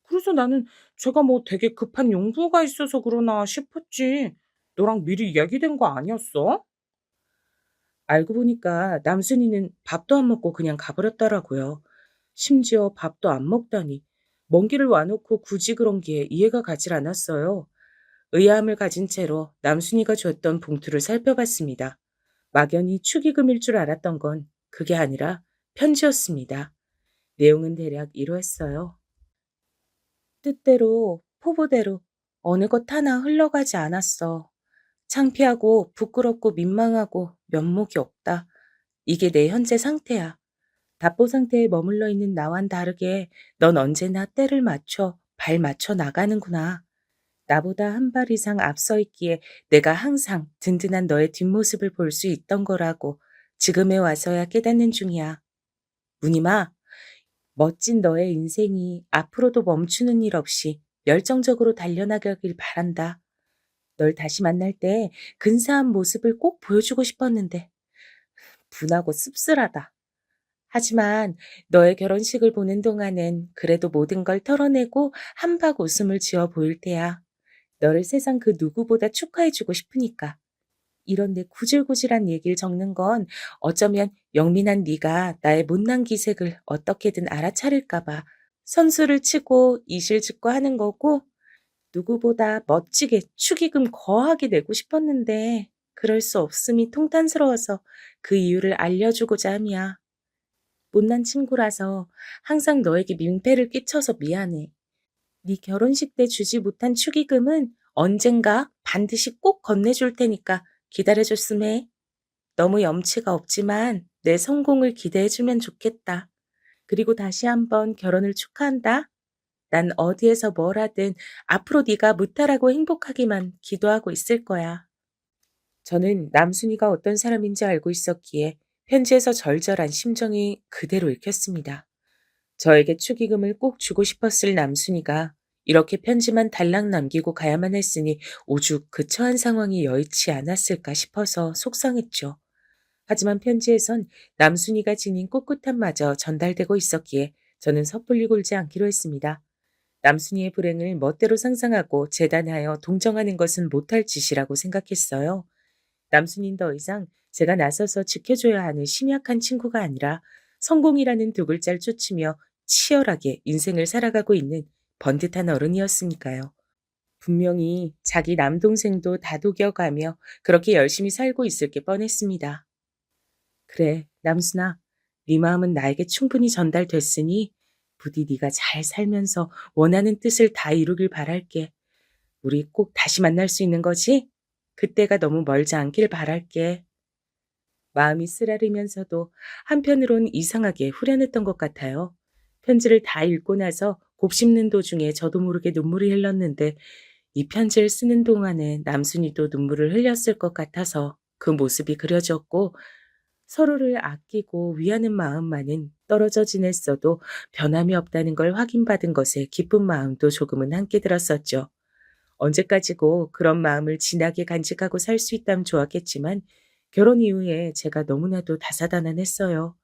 그래서 나는 제가 뭐 되게 급한 용부가 있어서 그러나 싶었지. 너랑 미리 얘기된 거 아니었어? 알고 보니까 남순이는 밥도 안 먹고 그냥 가버렸더라고요. 심지어 밥도 안 먹다니. 먼 길을 와놓고 굳이 그런 게 이해가 가질 않았어요. 의아함을 가진 채로 남순이가 줬던 봉투를 살펴봤습니다. 막연히 축의금일 줄 알았던 건 그게 아니라 편지였습니다. 내용은 대략 이러했어요. 뜻대로, 포부대로 어느 것 하나 흘러가지 않았어. 창피하고 부끄럽고 민망하고 면목이 없다. 이게 내 현재 상태야. 답보 상태에 머물러 있는 나와는 다르게 넌 언제나 때를 맞춰 발 맞춰 나가는구나. 나보다 한 발 이상 앞서 있기에 내가 항상 든든한 너의 뒷모습을 볼 수 있던 거라고 지금에 와서야 깨닫는 중이야. 무늬마, 멋진 너의 인생이 앞으로도 멈추는 일 없이 열정적으로 달려나가길 바란다. 널 다시 만날 때 근사한 모습을 꼭 보여주고 싶었는데 분하고 씁쓸하다. 하지만 너의 결혼식을 보는 동안은 그래도 모든 걸 털어내고 한박 웃음을 지어 보일 테야. 너를 세상 그 누구보다 축하해주고 싶으니까. 이런 내 구질구질한 얘기를 적는 건 어쩌면 영민한 네가 나의 못난 기색을 어떻게든 알아차릴까 봐 선수를 치고 이실 짓고 하는 거고 누구보다 멋지게 축의금 거하게 내고 싶었는데 그럴 수 없음이 통탄스러워서 그 이유를 알려주고자 함이야. 못난 친구라서 항상 너에게 민폐를 끼쳐서 미안해. 네 결혼식 때 주지 못한 축의금은 언젠가 반드시 꼭 건네줄 테니까 기다려줬음 해. 너무 염치가 없지만 내 성공을 기대해주면 좋겠다. 그리고 다시 한번 결혼을 축하한다. 난 어디에서 뭘 하든 앞으로 네가 무탈하고 행복하기만 기도하고 있을 거야. 저는 남순이가 어떤 사람인지 알고 있었기에 편지에서 절절한 심정이 그대로 읽혔습니다. 저에게 축의금을 꼭 주고 싶었을 남순이가 이렇게 편지만 달랑 남기고 가야만 했으니 오죽 그 처한 상황이 여의치 않았을까 싶어서 속상했죠. 하지만 편지에선 남순이가 지닌 꿋꿋함마저 전달되고 있었기에 저는 섣불리 굴지 않기로 했습니다. 남순이의 불행을 멋대로 상상하고 재단하여 동정하는 것은 못할 짓이라고 생각했어요. 남순이는 더 이상 제가 나서서 지켜줘야 하는 심약한 친구가 아니라 성공이라는 두 글자를 쫓으며 치열하게 인생을 살아가고 있는 번듯한 어른이었으니까요. 분명히 자기 남동생도 다독여가며 그렇게 열심히 살고 있을 게 뻔했습니다. 그래, 남순아. 네 마음은 나에게 충분히 전달됐으니 부디 네가 잘 살면서 원하는 뜻을 다 이루길 바랄게. 우리 꼭 다시 만날 수 있는 거지? 그때가 너무 멀지 않길 바랄게. 마음이 쓰라리면서도 한편으론 이상하게 후련했던 것 같아요. 편지를 다 읽고 나서 곱씹는 도중에 저도 모르게 눈물이 흘렀는데 이 편지를 쓰는 동안에 남순이도 눈물을 흘렸을 것 같아서 그 모습이 그려졌고 서로를 아끼고 위하는 마음만은 떨어져 지냈어도 변함이 없다는 걸 확인받은 것에 기쁜 마음도 조금은 함께 들었었죠. 언제까지고 그런 마음을 진하게 간직하고 살 수 있다면 좋았겠지만 결혼 이후에 제가 너무나도 다사다난했어요.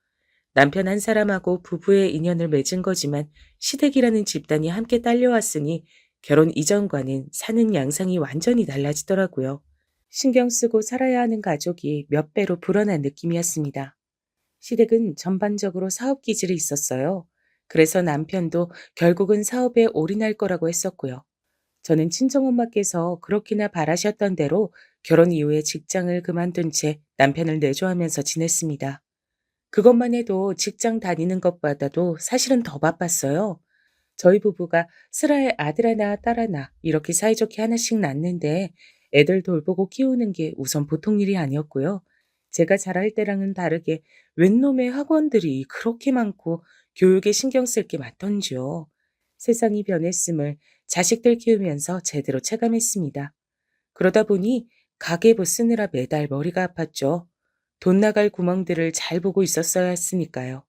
남편 한 사람하고 부부의 인연을 맺은 거지만 시댁이라는 집단이 함께 딸려왔으니 결혼 이전과는 사는 양상이 완전히 달라지더라고요. 신경 쓰고 살아야 하는 가족이 몇 배로 불어난 느낌이었습니다. 시댁은 전반적으로 사업 기질이 있었어요. 그래서 남편도 결국은 사업에 올인할 거라고 했었고요. 저는 친정엄마께서 그렇게나 바라셨던 대로 결혼 이후에 직장을 그만둔 채 남편을 내조하면서 지냈습니다. 그것만 해도 직장 다니는 것보다도 사실은 더 바빴어요. 저희 부부가 슬하에 아들 하나 딸 하나 이렇게 사이좋게 하나씩 낳는데 애들 돌보고 키우는 게 우선 보통 일이 아니었고요. 제가 자랄 때랑은 다르게 웬 놈의 학원들이 그렇게 많고 교육에 신경 쓸 게 많던지요. 세상이 변했음을 자식들 키우면서 제대로 체감했습니다. 그러다 보니 가계부 쓰느라 매달 머리가 아팠죠. 돈 나갈 구멍들을 잘 보고 있었어야 했으니까요.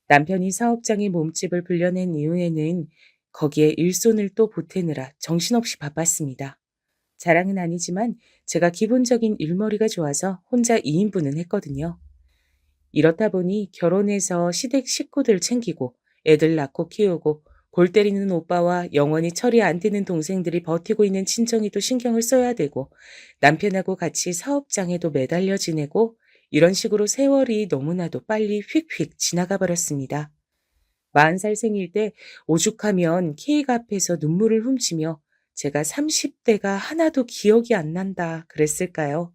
남편이 사업장에 몸집을 불려낸 이후에는 거기에 일손을 또 보태느라 정신없이 바빴습니다. 자랑은 아니지만 제가 기본적인 일머리가 좋아서 혼자 2인분은 했거든요. 이렇다 보니 결혼해서 시댁 식구들 챙기고 애들 낳고 키우고 골 때리는 오빠와 영원히 철이 안 드는 동생들이 버티고 있는 친정에도 신경을 써야 되고 남편하고 같이 사업장에도 매달려 지내고 이런 식으로 세월이 너무나도 빨리 휙휙 지나가 버렸습니다. 40살 생일 때 오죽하면 케이크 앞에서 눈물을 훔치며 제가 30대가 하나도 기억이 안 난다 그랬을까요?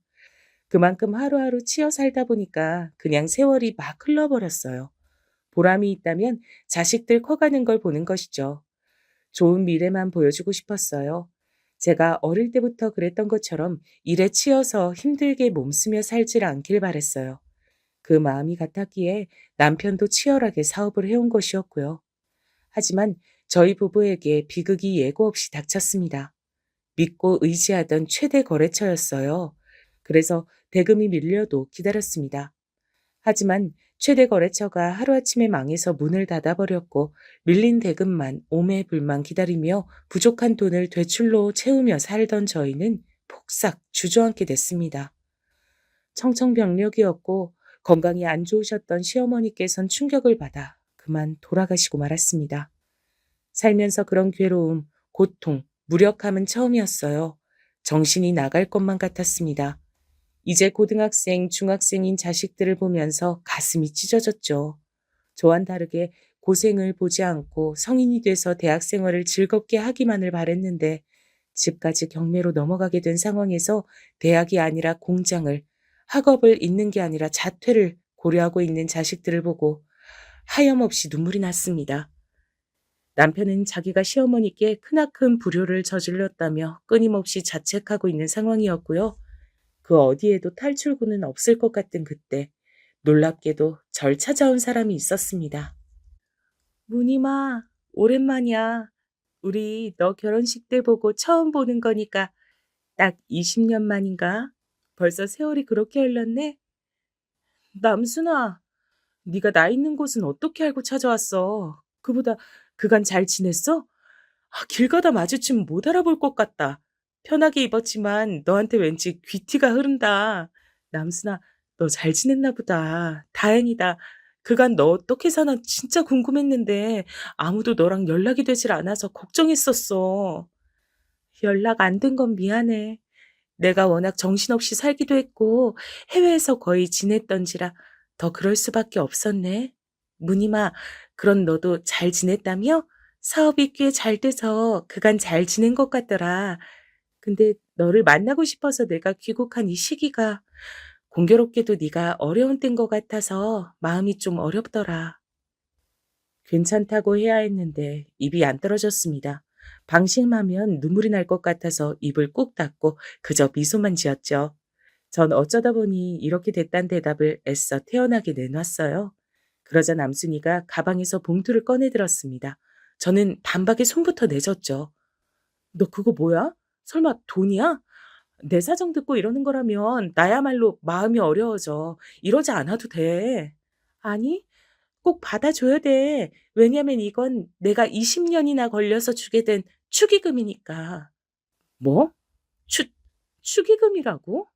그만큼 하루하루 치여 살다 보니까 그냥 세월이 막 흘러버렸어요. 보람이 있다면 자식들 커가는 걸 보는 것이죠. 좋은 미래만 보여주고 싶었어요. 제가 어릴 때부터 그랬던 것처럼 일에 치여서 힘들게 몸쓰며 살질 않길 바랬어요. 그 마음이 같았기에 남편도 치열하게 사업을 해온 것이었고요. 하지만 저희 부부에게 비극이 예고 없이 닥쳤습니다. 믿고 의지하던 최대 거래처였어요. 그래서 대금이 밀려도 기다렸습니다. 하지만 최대 거래처가 하루아침에 망해서 문을 닫아버렸고 밀린 대금만 오매불만 기다리며 부족한 돈을 되출로 채우며 살던 저희는 폭삭 주저앉게 됐습니다. 청천벽력이었고 건강이 안 좋으셨던 시어머니께선 충격을 받아 그만 돌아가시고 말았습니다. 살면서 그런 괴로움, 고통, 무력함은 처음이었어요. 정신이 나갈 것만 같았습니다. 이제 고등학생, 중학생인 자식들을 보면서 가슴이 찢어졌죠. 저와는 다르게 고생을 보지 않고 성인이 돼서 대학 생활을 즐겁게 하기만을 바랬는데 집까지 경매로 넘어가게 된 상황에서 대학이 아니라 공장을, 학업을 잇는 게 아니라 자퇴를 고려하고 있는 자식들을 보고 하염없이 눈물이 났습니다. 남편은 자기가 시어머니께 크나큰 불효를 저질렀다며 끊임없이 자책하고 있는 상황이었고요. 그 어디에도 탈출구는 없을 것 같은 그때 놀랍게도 절 찾아온 사람이 있었습니다. 무늬마, 오랜만이야. 우리 너 결혼식 때 보고 처음 보는 거니까 딱 20년 만인가? 벌써 세월이 그렇게 흘렀네? 남순아, 네가 나 있는 곳은 어떻게 알고 찾아왔어? 그보다 그간 잘 지냈어? 길 가다 마주치면 못 알아볼 것 같다. 편하게 입었지만 너한테 왠지 귀티가 흐른다. 남순아, 너 잘 지냈나 보다. 다행이다. 그간 너 어떻게 사나 진짜 궁금했는데 아무도 너랑 연락이 되질 않아서 걱정했었어. 연락 안 된 건 미안해. 내가 워낙 정신없이 살기도 했고 해외에서 거의 지냈던지라 더 그럴 수밖에 없었네. 무늬마, 그런 너도 잘 지냈다며? 사업이 꽤 잘 돼서 그간 잘 지낸 것 같더라. 근데 너를 만나고 싶어서 내가 귀국한 이 시기가 공교롭게도 네가 어려운 때인 것 같아서 마음이 좀 어렵더라. 괜찮다고 해야 했는데 입이 안 떨어졌습니다. 방심하면 눈물이 날 것 같아서 입을 꾹 닫고 그저 미소만 지었죠. 전 어쩌다 보니 이렇게 됐단 대답을 애써 태연하게 내놨어요. 그러자 남순이가 가방에서 봉투를 꺼내 들었습니다. 저는 단박에 손부터 내줬죠. 너 그거 뭐야? 설마 돈이야? 내 사정 듣고 이러는 거라면 나야말로 마음이 어려워져. 이러지 않아도 돼. 아니, 꼭 받아줘야 돼. 왜냐면 이건 내가 20년이나 걸려서 주게 된 축의금이니까. 뭐? 추, 축의금이라고?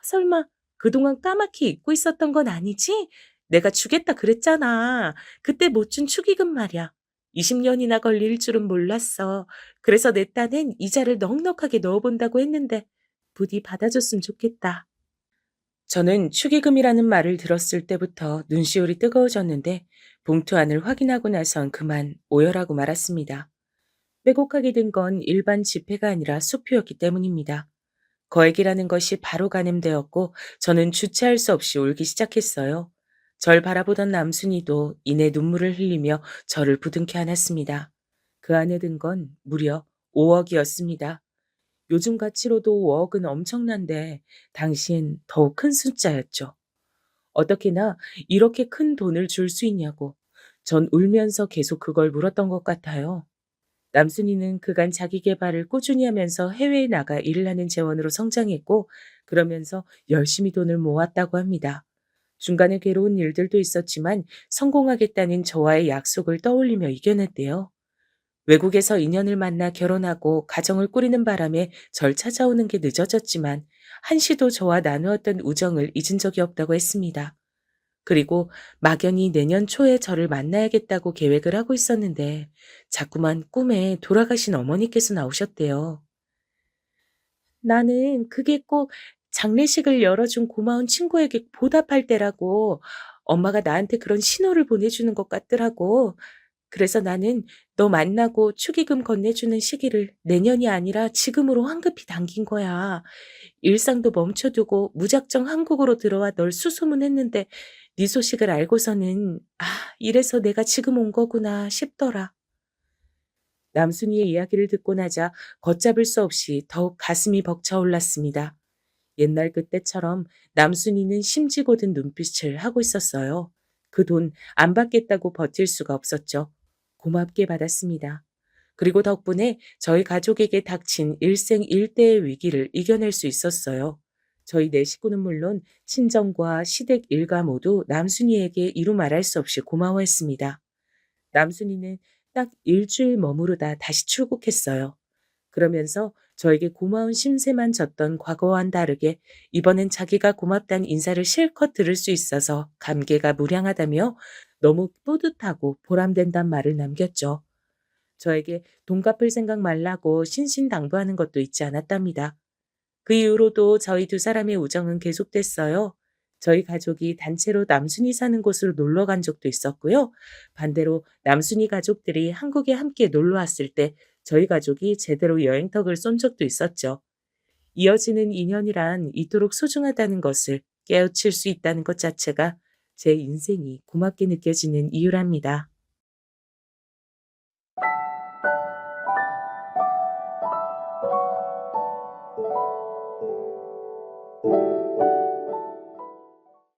설마 그동안 까맣게 잊고 있었던 건 아니지? 내가 주겠다 그랬잖아. 그때 못 준 축의금 말이야. 20년이나 걸릴 줄은 몰랐어. 그래서 내 딴엔 이자를 넉넉하게 넣어본다고 했는데 부디 받아줬으면 좋겠다. 저는 축의금이라는 말을 들었을 때부터 눈시울이 뜨거워졌는데 봉투 안을 확인하고 나선 그만 오열하고 말았습니다. 빼곡하게 된 건 일반 지폐가 아니라 수표였기 때문입니다. 거액이라는 것이 바로 가늠되었고 저는 주체할 수 없이 울기 시작했어요. 절 바라보던 남순이도 이내 눈물을 흘리며 저를 부둥켜 안았습니다. 그 안에 든 건 무려 5억이었습니다. 요즘 가치로도 5억은 엄청난데 당시엔 더욱 큰 숫자였죠. 어떻게나 이렇게 큰 돈을 줄 수 있냐고 전 울면서 계속 그걸 물었던 것 같아요. 남순이는 그간 자기 개발을 꾸준히 하면서 해외에 나가 일을 하는 재원으로 성장했고, 그러면서 열심히 돈을 모았다고 합니다. 중간에 괴로운 일들도 있었지만 성공하겠다는 저와의 약속을 떠올리며 이겨냈대요. 외국에서 인연을 만나 결혼하고 가정을 꾸리는 바람에 절 찾아오는 게 늦어졌지만 한시도 저와 나누었던 우정을 잊은 적이 없다고 했습니다. 그리고 막연히 내년 초에 저를 만나야겠다고 계획을 하고 있었는데 자꾸만 꿈에 돌아가신 어머니께서 나오셨대요. 나는 그게 꼭 장례식을 열어준 고마운 친구에게 보답할 때라고 엄마가 나한테 그런 신호를 보내주는 것 같더라고. 그래서 나는 너 만나고 축의금 건네주는 시기를 내년이 아니라 지금으로 황급히 당긴 거야. 일상도 멈춰두고 무작정 한국으로 들어와 널 수소문했는데 네 소식을 알고서는 이래서 내가 지금 온 거구나 싶더라. 남순이의 이야기를 듣고 나자 걷잡을 수 없이 더욱 가슴이 벅차올랐습니다. 옛날 그때처럼 남순이는 심지고 든 눈빛을 하고 있었어요. 그 돈 안 받겠다고 버틸 수가 없었죠. 고맙게 받았습니다. 그리고 덕분에 저희 가족에게 닥친 일생일대의 위기를 이겨낼 수 있었어요. 저희 네 식구는 물론 친정과 시댁 일가 모두 남순이에게 이루 말할 수 없이 고마워했습니다. 남순이는 딱 일주일 머무르다 다시 출국했어요. 그러면서 저에게 고마운 심세만 졌던 과거와는 다르게 이번엔 자기가 고맙다는 인사를 실컷 들을 수 있어서 감개가 무량하다며 너무 뿌듯하고 보람된단 말을 남겼죠. 저에게 돈 갚을 생각 말라고 신신당부하는 것도 잊지 않았답니다. 그 이후로도 저희 두 사람의 우정은 계속됐어요. 저희 가족이 단체로 남순이 사는 곳으로 놀러 간 적도 있었고요. 반대로 남순이 가족들이 한국에 함께 놀러 왔을 때 저희 가족이 제대로 여행턱을 쏜 적도 있었죠. 이어지는 인연이란 이토록 소중하다는 것을 깨우칠 수 있다는 것 자체가 제 인생이 고맙게 느껴지는 이유랍니다.